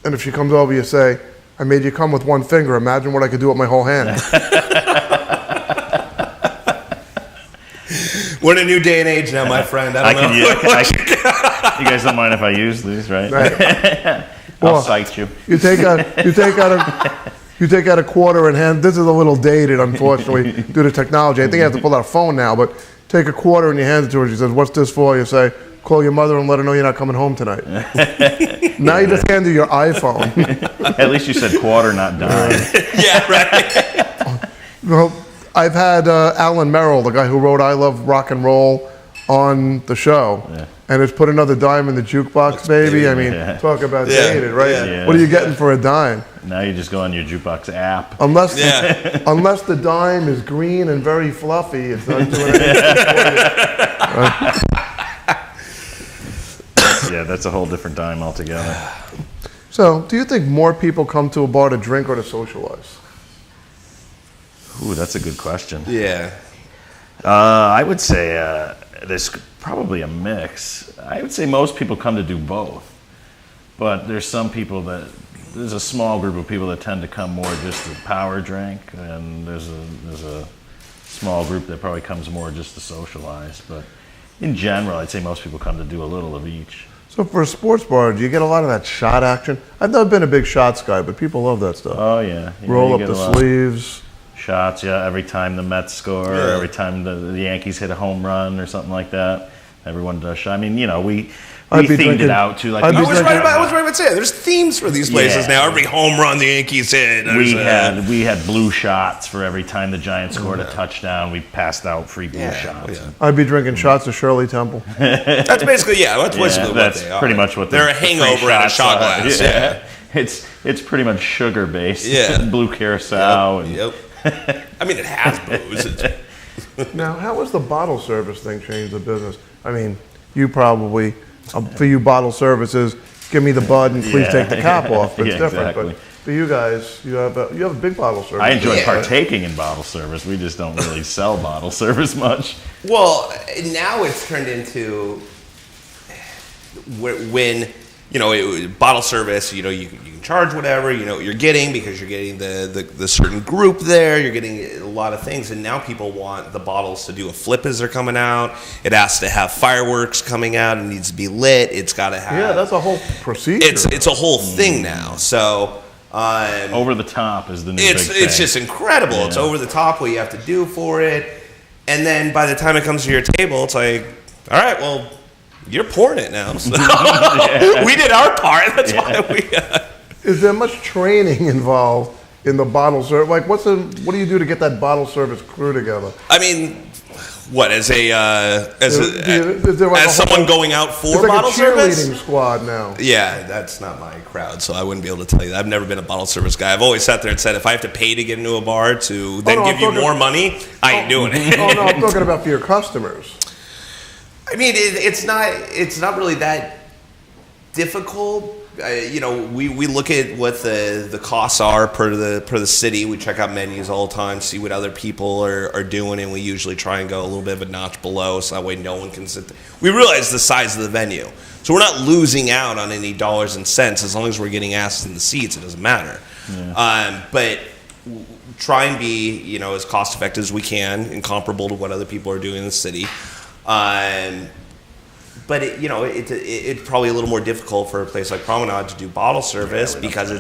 Speaker 1: And if she comes over, you say, "I made you come with one finger. Imagine what I could do with my whole hand."
Speaker 3: We're in a new day and age now, my friend. I don't know.
Speaker 2: You guys don't mind if I use these, right? I'll cite you.
Speaker 1: You take out a quarter and hand. This is a little dated, unfortunately, due to technology. I think you have to pull out a phone now, but take a quarter and you hand it to her. She says, "What's this for?" You say, "Call your mother and let her know you're not coming home tonight." Now you just hand her your iPhone.
Speaker 2: At least you said quarter, not dime.
Speaker 3: Yeah, right.
Speaker 1: Well, I've had Alan Merrill, the guy who wrote "I Love Rock and Roll," on the show, and has put another dime in the jukebox, baby. Talk about dated, right?
Speaker 3: Yeah.
Speaker 1: What are you getting for a dime?
Speaker 2: Now you just go on your jukebox app.
Speaker 1: Unless the dime is green and very fluffy, it's not doing anything for you.
Speaker 2: Yeah, that's a whole different dime altogether.
Speaker 1: So, do you think more people come to a bar to drink or to socialize?
Speaker 2: Ooh, that's a good question.
Speaker 3: Yeah.
Speaker 2: I would say there's probably a mix. I would say most people come to do both. But there's a small group of people that tend to come more just to power drink, and there's a small group that probably comes more just to socialize. But in general, I'd say most people come to do a little of each.
Speaker 1: So for a sports bar, do you get a lot of that shot action? I've never been a big shots guy, but people love that stuff.
Speaker 2: Oh, yeah.
Speaker 1: Roll up the sleeves.
Speaker 2: Shots, yeah. Every time the Mets score, or every time the Yankees hit a home run or something like that, everyone does shot. We themed it out to like.
Speaker 3: I was right about to say. There's themes for these places now. Every home run the Yankees hit.
Speaker 2: We had blue shots for every time the Giants scored a touchdown. We passed out free blue shots.
Speaker 1: Yeah. I'd be drinking shots of Shirley Temple.
Speaker 3: That's basically what they are.
Speaker 2: Pretty much what
Speaker 3: they're a hangover and a shot glass. Yeah.
Speaker 2: It's pretty much sugar based.
Speaker 3: Yeah.
Speaker 2: Blue curacao.
Speaker 3: Yep. It has booze.
Speaker 1: Now, how has the bottle service thing changed the business? You probably For you bottle services, give me the bud and please take the cap off. It's different.
Speaker 2: Exactly.
Speaker 1: But for you guys, you have a big bottle service.
Speaker 2: I enjoy partaking in bottle service. We just don't really sell bottle service much.
Speaker 3: Well, now it's turned into when bottle service. You can charge whatever. You know what you're getting because you're getting the certain group there. You're getting a lot of things, and now people want the bottles to do a flip as they're coming out. It has to have fireworks coming out. It needs to be lit. It's got to have.
Speaker 1: That's a whole procedure.
Speaker 3: It's a whole thing now. So.
Speaker 2: Over the top is the new big thing.
Speaker 3: It's just incredible. Yeah. It's over the top what you have to do for it. And then by the time it comes to your table, it's like, all right, well, you're pouring it now. So we did our part. That's why we...
Speaker 1: Is there much training involved in the bottle service? Like, what do you do to get that bottle service crew together?
Speaker 3: I mean... What, as someone going out for
Speaker 1: it's like
Speaker 3: bottle
Speaker 1: a
Speaker 3: service?
Speaker 1: Cheerleading squad now.
Speaker 3: Yeah, that's not my crowd, so I wouldn't be able to tell you that. I've never been a bottle service guy. I've always sat there and said, if I have to pay to get into a bar to then give you more money, I ain't doing it.
Speaker 1: Oh no, I'm talking about for your customers.
Speaker 3: I mean, it's not really that difficult. We look at what the costs are per the city. We check out menus all the time, see what other people are doing, and we usually try and go a little bit of a notch below, so that way no one can sit there. We realize the size of the venue, so we're not losing out on any dollars and cents as long as we're getting asses in the seats. It doesn't matter. Yeah. But try and be as cost effective as we can and comparable to what other people are doing in the city. But it's probably a little more difficult for a place like Promenade to do bottle service because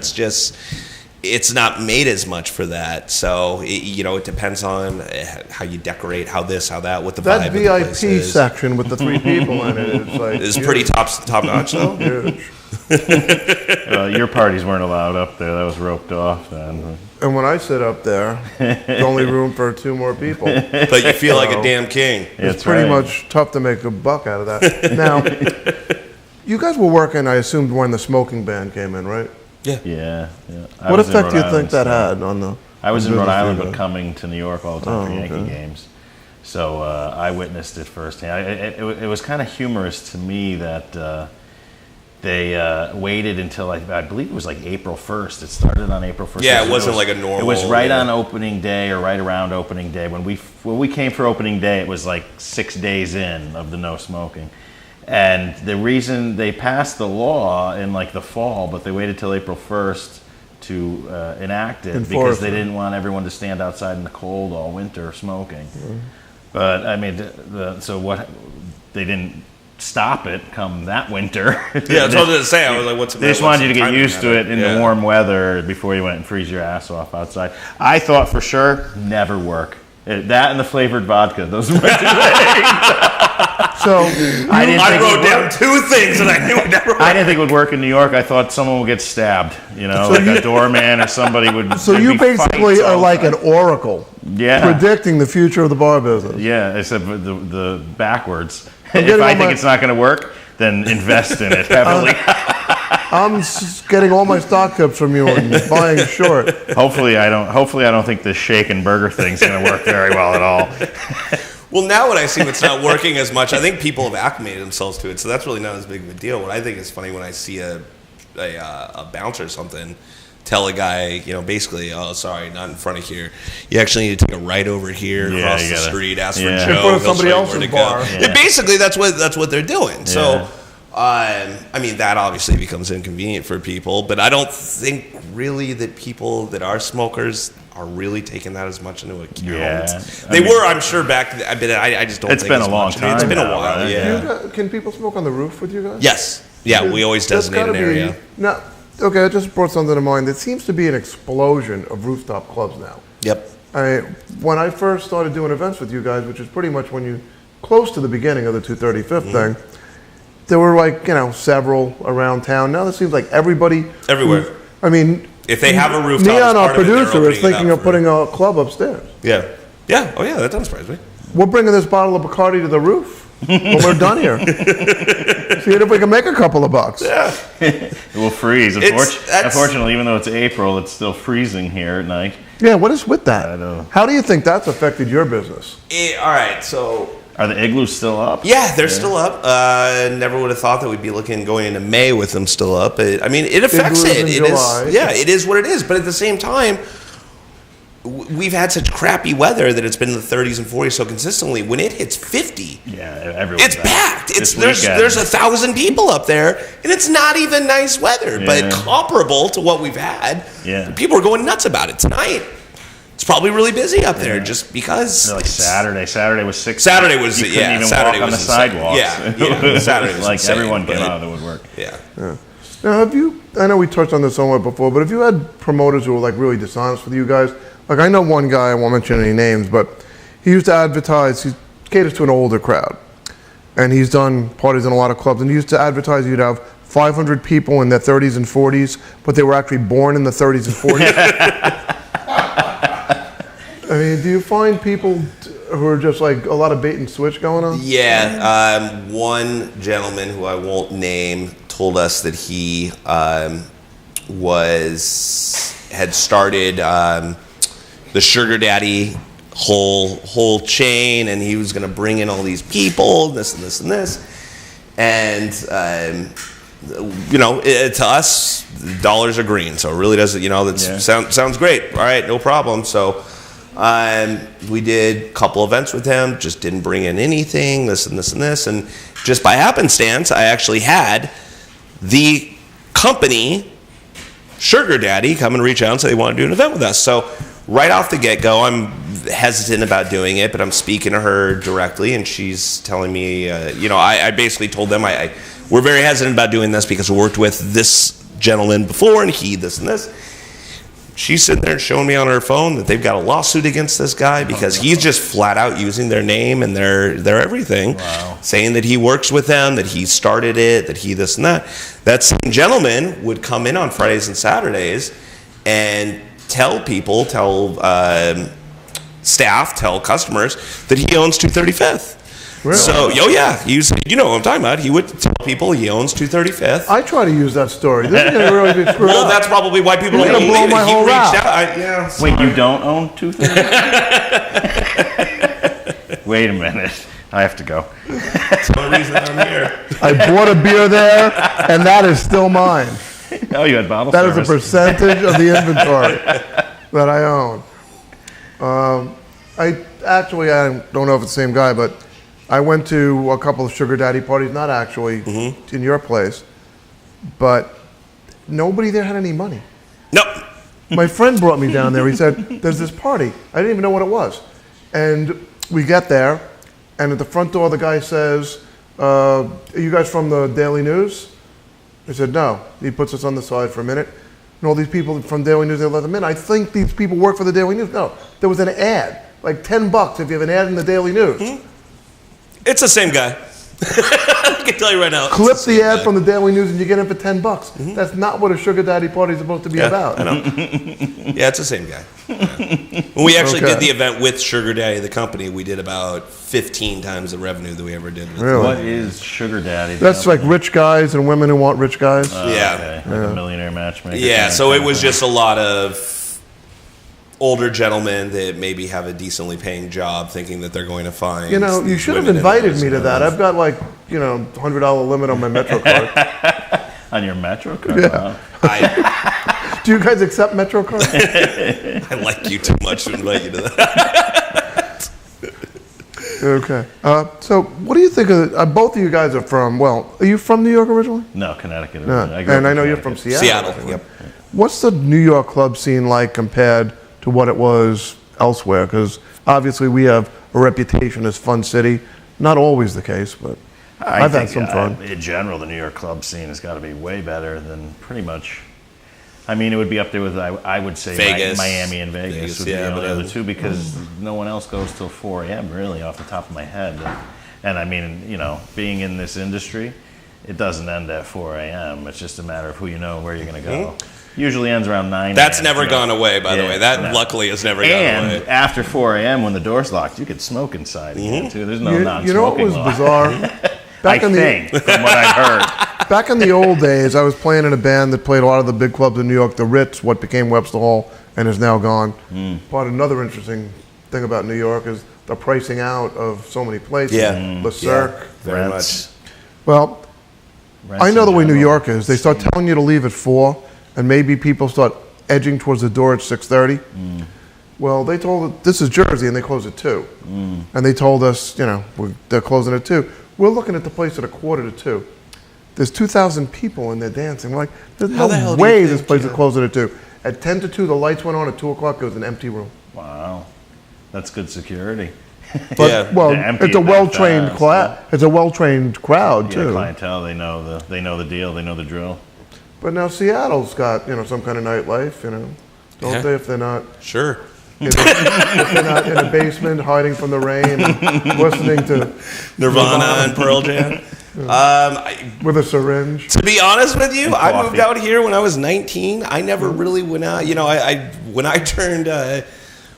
Speaker 3: it's not made as much for that. So it depends on how you decorate, how this, how that, what the vibe of the place
Speaker 1: VIP
Speaker 3: is.
Speaker 1: section with the 3 people in it. It's
Speaker 3: pretty top notch though.
Speaker 1: Huge.
Speaker 2: Your parties weren't allowed up there. That was roped off then.
Speaker 1: And when I sit up there, there's only room for 2 more people.
Speaker 3: But you feel like a damn king.
Speaker 1: It's pretty much tough to make a buck out of that. Now, you guys were working, I assumed, when the smoking ban came in, right?
Speaker 2: Yeah.
Speaker 1: What effect do you think that had on the...
Speaker 2: I was in Rhode Island, but coming to New York all the time for Yankee games. So I witnessed it firsthand. It was kind of humorous to me that... They waited until I believe it was like April 1st. It started on April 1st.
Speaker 3: Yeah, it wasn't like a normal.
Speaker 2: It was right on opening day or right around opening day. When we came for opening day, it was like 6 days in of the no smoking. And the reason they passed the law in like the fall, but they waited till April 1st to enact it because they didn't want everyone to stand outside in the cold all winter smoking. Mm-hmm. But I mean, they didn't stop it come that winter.
Speaker 3: Yeah, that's what I was going to say. I was like, what's the
Speaker 2: They just wanted you to get used to it in the warm weather before you went and freeze your ass off outside. I thought for sure, never work. That and the flavored vodka, those were my 2 things.
Speaker 1: So
Speaker 3: I wrote down 2 things and I knew it never worked.
Speaker 2: I didn't think it would work in New York. I thought someone would get stabbed, like a doorman or somebody would.
Speaker 1: So you basically are like an oracle, predicting the future of the bar business.
Speaker 2: Yeah, except the backwards. If I think it's not going to work, then invest in it heavily.
Speaker 1: I'm getting all my stock tips from you and buying short.
Speaker 2: Hopefully I don't think this shake and burger thing's going to work very well at all.
Speaker 3: Well, now when I see it's not working as much, I think people have acclimated themselves to it, so that's really not as big of a deal. What I think is funny when I see a bouncer or something tell a guy, basically, oh, sorry, not in front of here. You actually need to take a right over here, cross the street, ask for Joe,
Speaker 1: in somebody else's bar.
Speaker 3: Yeah. Basically, that's what they're doing. Yeah. So, I mean, that obviously becomes inconvenient for people, but I don't think really that people that are smokers are really taking that as much into account. Yeah. They were, I'm sure, back. I just don't.
Speaker 2: It's
Speaker 3: think
Speaker 2: been
Speaker 3: as
Speaker 2: a long
Speaker 3: much.
Speaker 2: time.
Speaker 3: It's been a
Speaker 2: now,
Speaker 3: while.
Speaker 2: Right?
Speaker 3: Yeah.
Speaker 1: Can people smoke on the roof with you guys?
Speaker 3: Yes. Yeah, we always designate an area.
Speaker 1: Now, okay, I just brought something to mind. There seems to be an explosion of rooftop clubs now.
Speaker 3: Yep.
Speaker 1: When I first started doing events with you guys, which is pretty much when you close to the beginning of the 235th thing, there were several around town. Now it seems like everybody
Speaker 3: everywhere.
Speaker 1: If
Speaker 3: they have a rooftop,
Speaker 1: Neon, our producer, is thinking of putting a club upstairs.
Speaker 3: Yeah. Yeah. Oh yeah, that doesn't surprise me.
Speaker 1: We're bringing this bottle of Bacardi to the roof when we're done here. See if we can make a couple of bucks.
Speaker 3: Yeah.
Speaker 2: It will freeze. Unfortunately, even though it's April, it's still freezing here at night.
Speaker 1: Yeah, what is with that?
Speaker 2: I know.
Speaker 1: How do you think that's affected your business?
Speaker 3: All right, so
Speaker 2: Are the igloos still up?
Speaker 3: Yeah, they're still up. Never would have thought that we'd be going into May with them still up. I mean, it affects
Speaker 1: Igloos
Speaker 3: it.
Speaker 1: in
Speaker 3: It
Speaker 1: July.
Speaker 3: is. Yeah, it is what it is. But at the same time, we've had such crappy weather that it's been in the 30s and 40s so consistently. When it hits 50,
Speaker 2: everyone's
Speaker 3: it's packed.
Speaker 2: This
Speaker 3: There's
Speaker 2: weekend.
Speaker 3: 1,000 people up there, and it's not even nice weather, but comparable to what we've had.
Speaker 2: Yeah.
Speaker 3: People are going nuts about it tonight. It's probably really busy up there just because.
Speaker 2: Like Saturday. Saturday was 6.
Speaker 3: Saturday was
Speaker 2: you couldn't even
Speaker 3: Saturday
Speaker 2: walk on the
Speaker 3: was
Speaker 2: sidewalks.
Speaker 3: Yeah. Saturday was
Speaker 2: like
Speaker 3: insane,
Speaker 2: everyone came
Speaker 3: but-
Speaker 2: out of the woodwork.
Speaker 3: Yeah.
Speaker 1: Now, I know we touched on this somewhat before, but have you had promoters who were like really dishonest with you guys? Like I know one guy, I won't mention any names, but he used to advertise, he caters to an older crowd. And he's done parties in a lot of clubs, and he used to advertise you'd have 500 people in their 30s and 40s, but they were actually born in the 30s and 40s. I mean, do you find people who are just like a lot of bait and switch going on?
Speaker 3: Yeah. One gentleman who I won't name told us that he had started the sugar daddy whole chain, and he was going to bring in all these people, this and this and this, and to us, dollars are green, so it really doesn't. Sounds great. All right, no problem. So. We did a couple events with him, just didn't bring in anything, this and this and this. And just by happenstance, I actually had the company, Sugar Daddy, come and reach out and say they want to do an event with us. So right off the get-go, I'm hesitant about doing it, but I'm speaking to her directly, and she's telling me, I basically told them we're very hesitant about doing this because we worked with this gentleman before, and he this and this. She's sitting there showing me on her phone that they've got a lawsuit against this guy because he's just flat out using their name and their everything, saying that he works with them, that he started it, that he this and that. That same gentleman would come in on Fridays and Saturdays and tell staff, tell customers that he owns 235th.
Speaker 1: Really?
Speaker 3: So, you know what I'm talking about. He would tell people he owns 235th.
Speaker 1: I try to use that story. This is going to really be screwed
Speaker 3: Well,
Speaker 1: up.
Speaker 3: that's probably why people
Speaker 1: You're
Speaker 3: don't
Speaker 1: gonna blow
Speaker 3: believe
Speaker 1: my
Speaker 3: it. He
Speaker 1: whole
Speaker 3: reached
Speaker 1: rap.
Speaker 3: out.
Speaker 2: Wait, you don't own 230? Wait a minute. I have to go.
Speaker 3: That's the only reason I'm here.
Speaker 1: I bought a beer there, and that is still mine.
Speaker 2: Oh, you had bottle
Speaker 1: That is
Speaker 2: service.
Speaker 1: a percentage of the inventory that I own. I don't know if it's the same guy, but I went to a couple of sugar daddy parties, not actually in your place, but nobody there had any money.
Speaker 3: No.
Speaker 1: My friend brought me down there. He said, there's this party. I didn't even know what it was. And we get there, and at the front door, the guy says, are you guys from the Daily News? I said, no. He puts us on the side for a minute. And all these people from Daily News, they let them in. I think these people work for the Daily News. No, there was an ad, like $10 if you have an ad in the Daily News.
Speaker 3: It's the same guy. I can tell you right now.
Speaker 1: Clip the ad from the Daily News and you get in for $10. That's not what a sugar daddy party is supposed to be about.
Speaker 3: I know. Yeah, it's the same guy. Yeah. When we actually did the event with Sugar Daddy, the company, we did about 15 times the revenue that we ever did with
Speaker 1: Really?
Speaker 2: What is Sugar Daddy?
Speaker 1: That's like rich guys and women who want rich guys.
Speaker 3: Yeah.
Speaker 2: Okay. Like a millionaire matchmaker.
Speaker 3: Yeah, so it was just a lot of older gentlemen that maybe have a decently paying job thinking that they're going to find.
Speaker 1: You should have invited me to that. I've got like, $100 limit on my Metro card.
Speaker 2: On your Metro card?
Speaker 1: Yeah.
Speaker 2: Wow.
Speaker 1: Do you guys accept Metro cards?
Speaker 3: I like you too much to invite you to that.
Speaker 1: Okay. So what do you think of, both of you guys are you from New York originally?
Speaker 2: No, Connecticut.
Speaker 1: No. And I know you're from Seattle.
Speaker 3: Seattle, yep.
Speaker 1: What's the New York club scene like compared to what it was elsewhere? Because obviously we have a reputation as fun city. Not always the case, but I've had some fun.
Speaker 2: In general, the New York club scene has got to be way better than pretty much. I mean, it would be up there with, I would say,
Speaker 3: Vegas.
Speaker 2: Miami and Vegas would be the
Speaker 3: but
Speaker 2: other two, because no one else goes till 4 a.m. really, off the top of my head. And I mean, being in this industry, it doesn't end at 4 a.m. It's just a matter of who you know and where you're going to go. Usually ends around 9
Speaker 3: That's
Speaker 2: a.m.
Speaker 3: never gone away, by the way. That luckily has never gone away.
Speaker 2: And after 4 a.m. when the door's locked, you could smoke inside again, too. There's no non-smoking
Speaker 1: You know what was
Speaker 2: law.
Speaker 1: bizarre?
Speaker 2: From what I've heard.
Speaker 1: Back in the old days, I was playing in a band that played a lot of the big clubs in New York, the Ritz, what became Webster Hall, and is now gone. But another interesting thing about New York is the pricing out of so many places.
Speaker 3: Yeah.
Speaker 1: The Cirque.
Speaker 3: Very
Speaker 2: Rents.
Speaker 3: much.
Speaker 1: Well,
Speaker 2: Rents
Speaker 1: I know
Speaker 2: in
Speaker 1: the way New
Speaker 2: general.
Speaker 1: York is. They start telling you to leave at 4, and maybe people start edging towards the door at 6:30. Well, they told us, this is Jersey, and they close at 2. And they told us, they're closing at 2. We're looking at the place at 1:45. There's 2,000 people in there dancing. We're like, there's
Speaker 3: How the
Speaker 1: no
Speaker 3: hell do you
Speaker 1: way
Speaker 3: think,
Speaker 1: this place is closing at 2. At 10 to 2, the lights went on. At 2 o'clock, it was an empty room.
Speaker 2: Wow. That's good security.
Speaker 1: But,
Speaker 3: Yeah.
Speaker 1: well,
Speaker 2: They're empty
Speaker 1: it's a
Speaker 2: at that
Speaker 1: well-trained
Speaker 2: fast,
Speaker 1: It's a well-trained crowd,
Speaker 2: Yeah,
Speaker 1: too.
Speaker 2: clientele, they know the deal, they know the drill.
Speaker 1: But now Seattle's got, some kind of nightlife, don't
Speaker 3: Yeah.
Speaker 1: they? If they're not
Speaker 3: Sure.
Speaker 1: if they're not in a basement hiding from the rain and listening to
Speaker 3: Nirvana and Pearl Jam.
Speaker 1: with a syringe.
Speaker 3: To be honest with you, I moved
Speaker 2: coffee.
Speaker 3: out here when I was 19. I never really went out. When I turned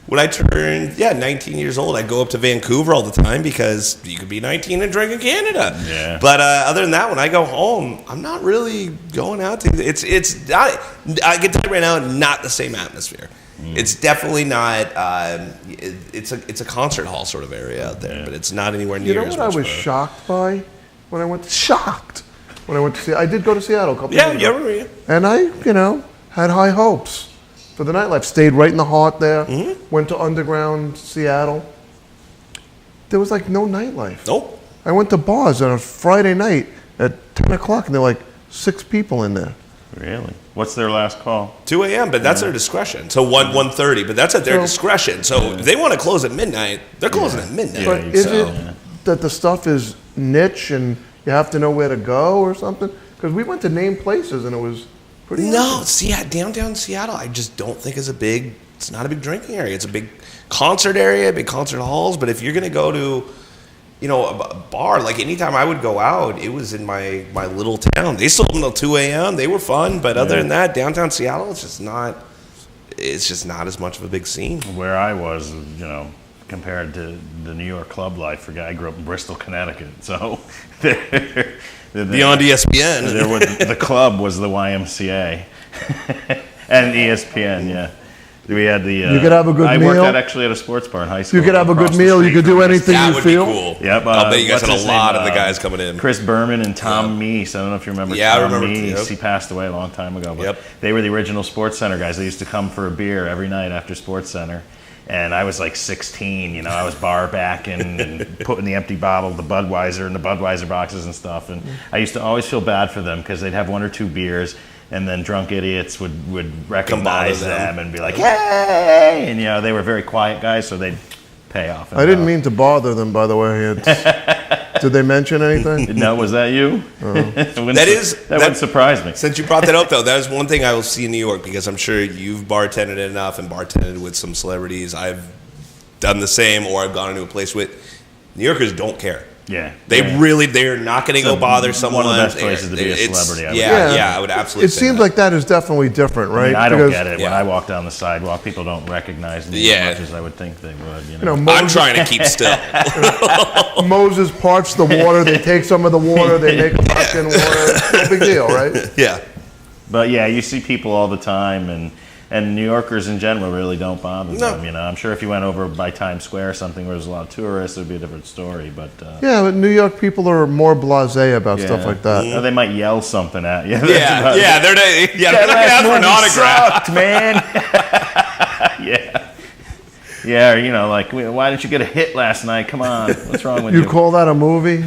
Speaker 3: 19 years old, I'd go up to Vancouver all the time because you could be 19 and drink in Canada.
Speaker 2: Yeah.
Speaker 3: But other than that, when I go home, I'm not really going out to. It's not. I can tell you right now, not the same atmosphere. It's definitely not. It's a concert hall sort of area out there, but it's not anywhere near.
Speaker 1: You know
Speaker 3: as
Speaker 1: what I
Speaker 3: much
Speaker 1: was
Speaker 3: fun.
Speaker 1: shocked by when I went to Seattle? I did go to Seattle a couple
Speaker 3: Yeah,
Speaker 1: years
Speaker 3: yeah,
Speaker 1: ago.
Speaker 3: yeah.
Speaker 1: And I, had high hopes for the nightlife. Stayed right in the heart there. Went to underground Seattle. There was like no nightlife.
Speaker 3: Nope.
Speaker 1: I went to bars on a Friday night at 10 o'clock, and there were like 6 people in there.
Speaker 2: Really? What's their last call?
Speaker 3: 2 a.m., but that's their discretion. So 1:30, but that's at their
Speaker 1: So-
Speaker 3: discretion. So if they want to close at midnight, they're closing at midnight.
Speaker 1: But
Speaker 2: you
Speaker 1: is
Speaker 2: can-
Speaker 1: it that the stuff is niche and you have to know where to go or something? Because we went to named places and it was pretty
Speaker 3: No,
Speaker 1: empty.
Speaker 3: downtown Seattle, I just don't think is it's not a big drinking area. It's a big concert area, big concert halls. But if you're going to go to, a bar, like anytime I would go out, it was in my little town. They sold until 2 a.m. They were fun. But other than that, downtown Seattle, it's just not as much of a big scene.
Speaker 2: Where I was, compared to the New York club life, I grew up in Bristol, Connecticut, so
Speaker 3: Beyond ESPN.
Speaker 2: the club was the YMCA and ESPN. Yeah, we had the.
Speaker 1: You could have a good
Speaker 2: I
Speaker 1: meal.
Speaker 2: worked actually at a sports bar in high school.
Speaker 1: You could have a
Speaker 2: across
Speaker 1: good
Speaker 2: the
Speaker 1: meal. You
Speaker 2: street
Speaker 1: could do
Speaker 2: from
Speaker 1: anything
Speaker 3: That
Speaker 1: you
Speaker 3: would
Speaker 1: feel.
Speaker 3: be cool.
Speaker 2: Yep.
Speaker 3: I'll bet you guys
Speaker 2: what's
Speaker 3: had a
Speaker 2: his
Speaker 3: lot
Speaker 2: name?
Speaker 3: of the guys coming in.
Speaker 2: Chris Berman and Tom Meese. I don't know if you remember
Speaker 3: Yeah, I
Speaker 2: Tom
Speaker 3: remember,
Speaker 2: Meese.
Speaker 3: yep.
Speaker 2: He passed away a long time ago. But
Speaker 3: Yep.
Speaker 2: they were the original Sports Center guys. They used to come for a beer every night after Sports Center. And I was like 16, I was bar backing and putting the empty bottle of the Budweiser in the Budweiser boxes and stuff. And I used to always feel bad for them because they'd have 1 or 2 beers, and then drunk idiots would recognize
Speaker 3: bother them.
Speaker 2: them and be like, "Hey!" And they were very quiet guys, so they'd pay off.
Speaker 1: I didn't mean to bother them, by the way. Did they mention anything?
Speaker 2: No, was that you? that wouldn't surprise me.
Speaker 3: Since you brought that up, though, that is one thing I will see in New York because I'm sure you've bartended enough and bartended with some celebrities. I've done the same, or I've gone into a place with New Yorkers don't care.
Speaker 2: Yeah,
Speaker 3: They're not going to go bother someone.
Speaker 2: One of the best places to be a
Speaker 3: It's-
Speaker 2: celebrity. I would
Speaker 3: Yeah, I would absolutely.
Speaker 1: It
Speaker 3: say
Speaker 1: seems
Speaker 3: that.
Speaker 1: like that is definitely different, right?
Speaker 2: I mean, I don't
Speaker 1: Because,
Speaker 2: get it. When
Speaker 3: Yeah.
Speaker 2: I walk down the sidewalk, people don't recognize me
Speaker 3: Yeah.
Speaker 2: as much as I would think they would.
Speaker 3: I'm
Speaker 1: Moses,
Speaker 3: trying to keep still.
Speaker 1: Moses parts the water. They take some of the water. They make a buck in water. No big deal, right?
Speaker 3: Yeah.
Speaker 2: But yeah, you see people all the time, and New Yorkers in general really don't bother
Speaker 3: No.
Speaker 2: them. I'm sure if you went over by Times Square or something where there's a lot of tourists, it'd be a different story. But
Speaker 1: Yeah, but New York people are more blasé about stuff
Speaker 2: yeah.
Speaker 1: like that.
Speaker 2: Or they might yell something at you.
Speaker 3: Yeah, they're not going to ask for an autograph.
Speaker 2: Sucked, man. Yeah, or, like, why didn't you get a hit last night? Come on, what's wrong with you?
Speaker 1: You call that a movie?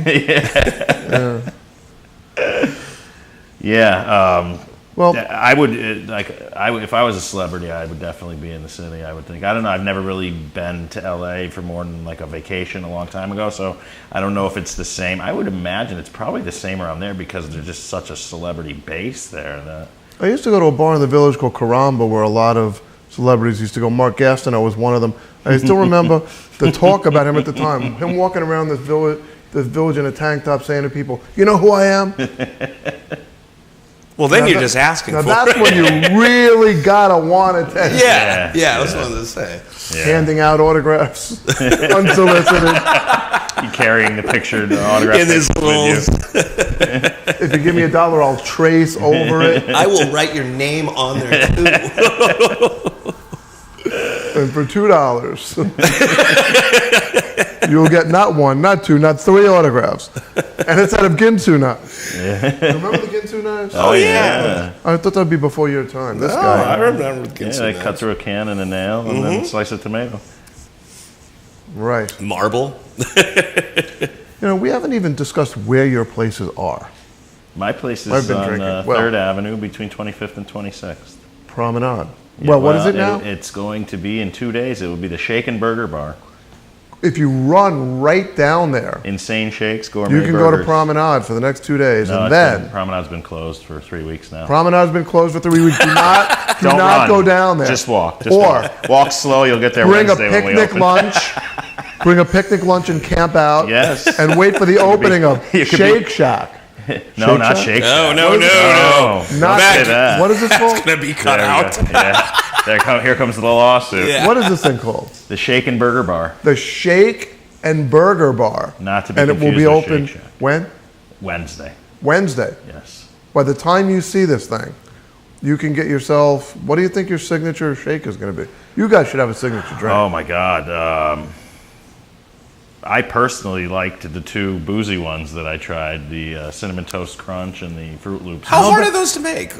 Speaker 2: Yeah.
Speaker 1: Well,
Speaker 2: I would if I was a celebrity, I would definitely be in the city. I would think. I don't know. I've never really been to LA for more than like a vacation a long time ago, so I don't know if it's the same. I would imagine it's probably the same around there because there's just such a celebrity base there. That
Speaker 1: I used to go to a bar in the village called Caramba where a lot of celebrities used to go. Mark Gastineau was one of them. I still remember the talk about him at the time. Him walking around this village in a tank top saying to people, "You know who I am?"
Speaker 3: Well, then
Speaker 1: Now
Speaker 3: you're
Speaker 1: that-
Speaker 3: just asking
Speaker 1: Now
Speaker 3: for
Speaker 1: that's
Speaker 3: it.
Speaker 1: when you really gotta want attention.
Speaker 3: Yeah, that's what I was going to say.
Speaker 1: Handing out autographs, unsolicited.
Speaker 2: you carrying the picture, the autograph
Speaker 3: In his
Speaker 2: with you.
Speaker 1: If you give me $1, I'll trace over it.
Speaker 3: I will write your name on there, too.
Speaker 1: And for $2, you'll get not one, not two, not three autographs. And it's out of Ginsu knives. Remember the Ginsu knives?
Speaker 2: Oh, yeah.
Speaker 1: I thought that'd be before your time. This
Speaker 3: I
Speaker 1: guy.
Speaker 3: remember the
Speaker 2: Yeah, they cut through a can and a nail and then slice a tomato.
Speaker 1: Right.
Speaker 3: Marble.
Speaker 1: We haven't even discussed where your places are.
Speaker 2: My place
Speaker 1: I've
Speaker 2: is
Speaker 1: been
Speaker 2: on
Speaker 1: drinking. Well-
Speaker 2: 3rd Avenue between 25th and 26th.
Speaker 1: Promenade.
Speaker 2: Yeah,
Speaker 1: Well, what is it now?
Speaker 2: It's going to be in 2 days. It will be the Shake and Burger Bar.
Speaker 1: If you run right down there,
Speaker 2: Insane Shakes, gourmet
Speaker 1: you can go to
Speaker 2: burgers.
Speaker 1: Promenade for the next 2 days.
Speaker 2: No,
Speaker 1: And then
Speaker 2: Promenade's been closed for 3 weeks now.
Speaker 1: Promenade's been closed for 3 weeks. Do not
Speaker 2: Don't run.
Speaker 1: go down there.
Speaker 2: Just walk.
Speaker 1: Or
Speaker 2: walk slow. You'll get there
Speaker 1: bring a
Speaker 2: Wednesday when we
Speaker 1: picnic
Speaker 2: open.
Speaker 1: lunch. Bring a picnic lunch and camp out.
Speaker 2: Yes.
Speaker 1: And wait for the opening of
Speaker 2: you could
Speaker 1: Shake Shack.
Speaker 2: No,
Speaker 1: Shake
Speaker 2: not
Speaker 1: Shack?
Speaker 2: Shake
Speaker 3: No,
Speaker 2: Shack.
Speaker 3: no, no, no.
Speaker 1: Not
Speaker 2: Don't say that.
Speaker 1: What is this called?
Speaker 3: Gonna be cut
Speaker 2: There we
Speaker 3: out.
Speaker 2: go. Yeah. Here comes the lawsuit.
Speaker 3: Yeah.
Speaker 1: What is this thing called?
Speaker 2: The Shake and Burger Bar.
Speaker 1: The Shake and Burger Bar.
Speaker 2: Not to be
Speaker 1: And it will be
Speaker 2: confused with
Speaker 1: open
Speaker 2: Shake Shack.
Speaker 1: when?
Speaker 2: Wednesday.
Speaker 1: Wednesday.
Speaker 2: Yes.
Speaker 1: By the time you see this thing, you can get yourself, what do you think your signature shake is going to be? You guys should have a signature drink.
Speaker 2: Oh my God. I personally liked the 2 boozy ones that I tried, the Cinnamon Toast Crunch and the Fruit Loops.
Speaker 3: How hard are those to make?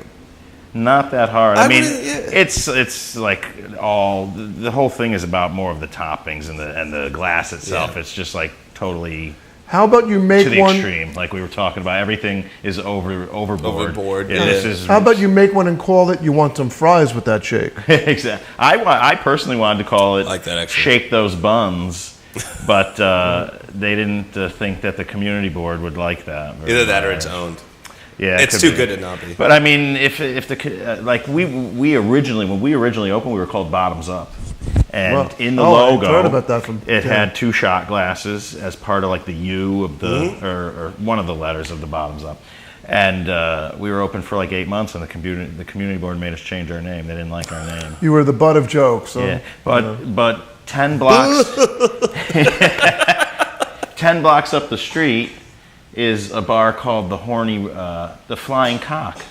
Speaker 2: Not that hard. I mean,
Speaker 3: yeah.
Speaker 2: it's like the whole thing is about more of the toppings and the glass itself.
Speaker 3: Yeah.
Speaker 2: It's just like totally
Speaker 1: How about you make
Speaker 2: to the
Speaker 1: one?
Speaker 2: extreme, like we were talking about. Everything is overboard.
Speaker 3: Overboard,
Speaker 2: Yeah,
Speaker 3: yeah.
Speaker 2: this is
Speaker 1: How about you make one and call it you want some fries with that shake?
Speaker 2: exactly. I personally wanted to call it
Speaker 3: I like that, actually.
Speaker 2: Shake Those Buns. But they didn't think that the community board would like that.
Speaker 3: Either that or it's owned.
Speaker 2: Yeah,
Speaker 3: It's
Speaker 2: could
Speaker 3: too
Speaker 2: be.
Speaker 3: good to not be.
Speaker 2: But I mean, if the like we originally when we originally opened, we were called Bottoms Up, and
Speaker 1: Well,
Speaker 2: in the
Speaker 1: I
Speaker 2: logo,
Speaker 1: heard about that from
Speaker 2: it
Speaker 1: Tim.
Speaker 2: had 2 shot glasses as part of like the U of the or one of the letters of the Bottoms Up. And we were open for like 8 months, and the community board made us change our name. They didn't like our name.
Speaker 1: You were the butt of jokes. So,
Speaker 2: Yeah, but 10 blocks 10 blocks up the street is a bar called the Flying Cock,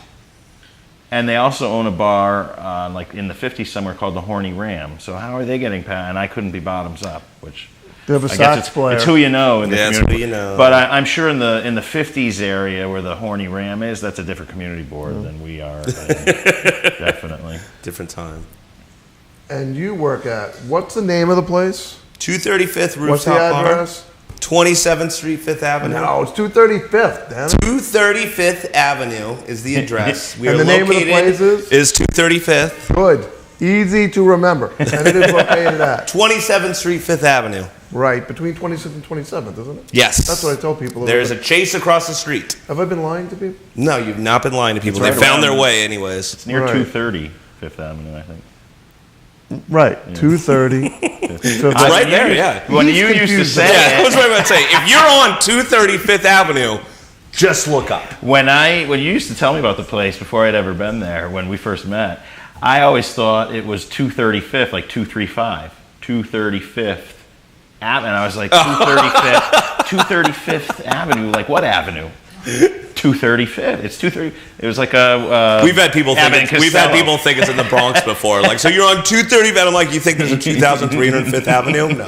Speaker 2: and they also own a bar like in the 50s somewhere called the Horny Ram. So how are they getting past? And I couldn't be Bottoms Up, which
Speaker 1: They have a
Speaker 2: I
Speaker 1: sax
Speaker 2: guess
Speaker 1: player.
Speaker 2: it's who you know in the
Speaker 3: Yeah, it's
Speaker 2: community.
Speaker 3: who you know.
Speaker 2: But I'm sure in the 50s area where the Horny Ram is, that's a different community board than we are. Definitely.
Speaker 3: Different time.
Speaker 1: And you work at, what's the name of the place?
Speaker 3: 235th Rooftop
Speaker 1: What's the
Speaker 3: Bar.
Speaker 1: address?
Speaker 3: 27th Street, 5th Avenue.
Speaker 1: No, it's 235th, damn it.
Speaker 3: 235th Avenue is the address. We
Speaker 1: And
Speaker 3: are
Speaker 1: the name of the
Speaker 3: located
Speaker 1: place
Speaker 3: is 235th.
Speaker 1: Good. Easy to remember. And it is located at,
Speaker 3: 27th Street, 5th Avenue.
Speaker 1: right, between 26th and 27th, isn't it?
Speaker 3: Yes.
Speaker 1: That's what I tell people.
Speaker 3: There's a Chase across the street.
Speaker 1: Have I been lying to people?
Speaker 3: No, you've not been lying to people.
Speaker 2: It's
Speaker 3: They
Speaker 2: right
Speaker 3: found their
Speaker 2: around-
Speaker 3: way anyways.
Speaker 2: It's near
Speaker 1: Right.
Speaker 2: 230 Fifth Avenue, I think.
Speaker 1: Right, 230. So
Speaker 3: It's right there, yeah.
Speaker 2: When
Speaker 1: He's
Speaker 2: you used to
Speaker 1: confused.
Speaker 2: say
Speaker 3: Yeah, I
Speaker 2: it,
Speaker 3: was right about to say, if you're on 235th Avenue, just look up.
Speaker 2: when you used to tell me about the place before I'd ever been there, when we first met, I always thought it was 235th, like 235, 235th Avenue. And I was like, 235th Avenue, like what avenue? 235th. It's 230. It was like a.
Speaker 3: We've had people think
Speaker 2: Abbott and
Speaker 3: we've had
Speaker 2: Costello.
Speaker 3: people think it's in the Bronx before. Like, so you're on 230th, and I'm like, you think there's a 2305th Avenue? No.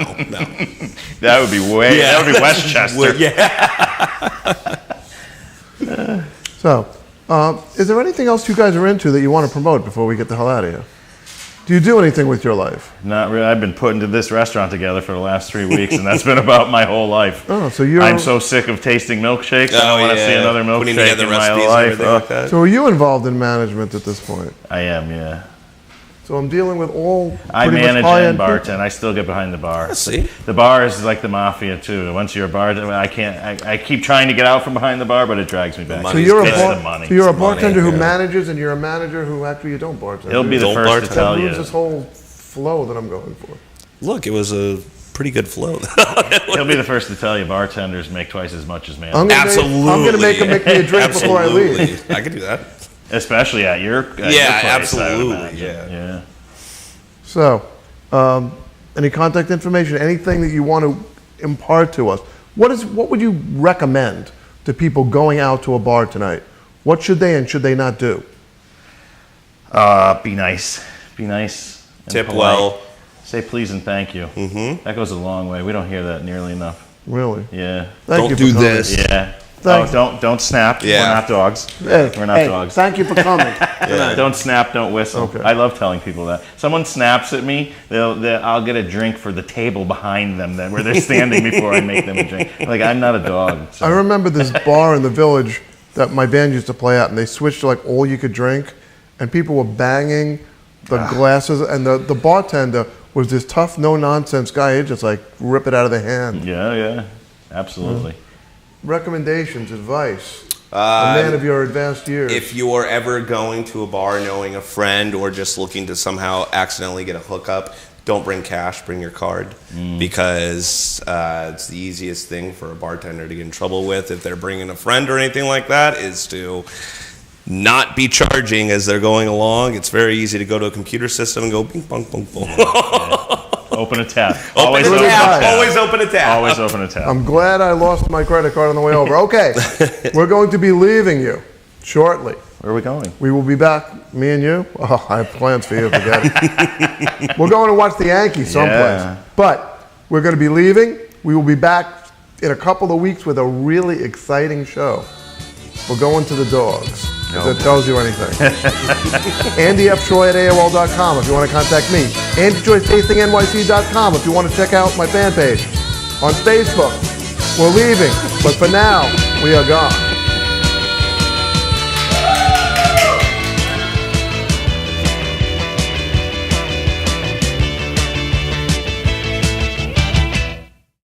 Speaker 2: That would be that would be Westchester.
Speaker 3: Well, yeah.
Speaker 1: So, is there anything else you guys are into that you want to promote before we get the hell out of here? Do you do anything with your life?
Speaker 2: Not really. I've been putting this restaurant together for the last 3 weeks, and that's been about my whole life.
Speaker 1: Oh, so you're.
Speaker 2: I'm so sick of tasting milkshakes. I don't want to see another
Speaker 3: Putting
Speaker 2: milkshake
Speaker 3: together
Speaker 2: in my
Speaker 3: recipes and
Speaker 2: life.
Speaker 3: everything like that.
Speaker 1: So are you involved in management at this point?
Speaker 2: I am, yeah.
Speaker 1: So I'm dealing with all
Speaker 2: I
Speaker 1: pretty much
Speaker 2: manage
Speaker 1: high-end
Speaker 2: and
Speaker 1: people.
Speaker 2: bartend. I still get behind the bar.
Speaker 3: See?
Speaker 2: The bar is like the mafia too. Once you're a bartender, I can't. I keep trying to get out from behind the bar, but it drags me back.
Speaker 3: The
Speaker 1: So
Speaker 3: money's
Speaker 1: you're a
Speaker 3: good.
Speaker 2: It's the money.
Speaker 1: so you're a
Speaker 3: It's the money,
Speaker 1: bartender who
Speaker 3: yeah.
Speaker 1: manages, and you're a manager who actually you don't bartend.
Speaker 2: He'll be the
Speaker 3: Don't
Speaker 2: first
Speaker 3: bartend.
Speaker 2: to tell
Speaker 1: That
Speaker 2: you.
Speaker 1: ruins this whole flow that I'm going for.
Speaker 3: Look, it was a pretty good flow.
Speaker 2: He'll be the first to tell you bartenders make twice as much as
Speaker 1: I'm
Speaker 2: managers,
Speaker 1: gonna
Speaker 3: Absolutely.
Speaker 1: I'm gonna make him make me a drink before I leave.
Speaker 3: Absolutely. I could do that.
Speaker 2: especially at your
Speaker 3: Yeah,
Speaker 2: your place, I would
Speaker 3: absolutely,
Speaker 2: imagine.
Speaker 3: yeah.
Speaker 1: So, any contact information, anything that you want to impart to us? What would you recommend to people going out to a bar tonight? What should they and should they not do?
Speaker 2: Be nice. Be nice. And
Speaker 3: Tip
Speaker 2: polite.
Speaker 3: well.
Speaker 2: Say please and thank you. Mm-hmm. That goes a long way. We don't hear that nearly enough.
Speaker 1: Really?
Speaker 2: Yeah.
Speaker 1: Thank you
Speaker 3: Don't
Speaker 1: for
Speaker 3: do
Speaker 1: coming.
Speaker 3: this.
Speaker 2: Yeah.
Speaker 1: Thanks.
Speaker 2: Don't snap.
Speaker 3: Yeah.
Speaker 2: We're not dogs.
Speaker 1: Hey,
Speaker 2: We're not
Speaker 1: hey,
Speaker 2: dogs.
Speaker 1: Thank you for coming.
Speaker 2: Don't snap, don't whistle.
Speaker 1: Okay.
Speaker 2: I love telling people that. Someone snaps at me, I'll get a drink for the table behind them where they're standing before I make them a drink. Like, I'm not a dog. So.
Speaker 1: I remember this bar in the village that my band used to play at, and they switched to like all you could drink, and people were banging the glasses, and the bartender was this tough, no-nonsense guy. He'd just like rip it out of the hand.
Speaker 2: Yeah, absolutely.
Speaker 1: Recommendations, advice. A man of your advanced years.
Speaker 3: If you are ever going to a bar knowing a friend or just looking to somehow accidentally get a hookup, don't bring cash, bring your card, because it's the easiest thing for a bartender to get in trouble with if they're bringing a friend or anything like that, is to not be charging as they're going along. It's very easy to go to a computer system and go bing, bong, bong, bong.
Speaker 2: Open a tab.
Speaker 3: Always open a tab. Always open a tab.
Speaker 2: Always open a tab.
Speaker 1: I'm glad I lost my credit card on the way over. Okay, we're going to be leaving you shortly.
Speaker 2: Where are we going?
Speaker 1: We will be back, me and you. Oh, I have plans for you, forget it. We're going to watch the Yankees someplace.
Speaker 2: Yeah.
Speaker 1: But we're going to be leaving. We will be back in a couple of weeks with a really exciting show. We're going to the dogs, if that tells you anything. AndyFTroy@AOL.com if you want to contact me. AndyTroyTastingNYC.com if you want to check out my fan page. On Facebook, we're leaving, but for now, we are gone.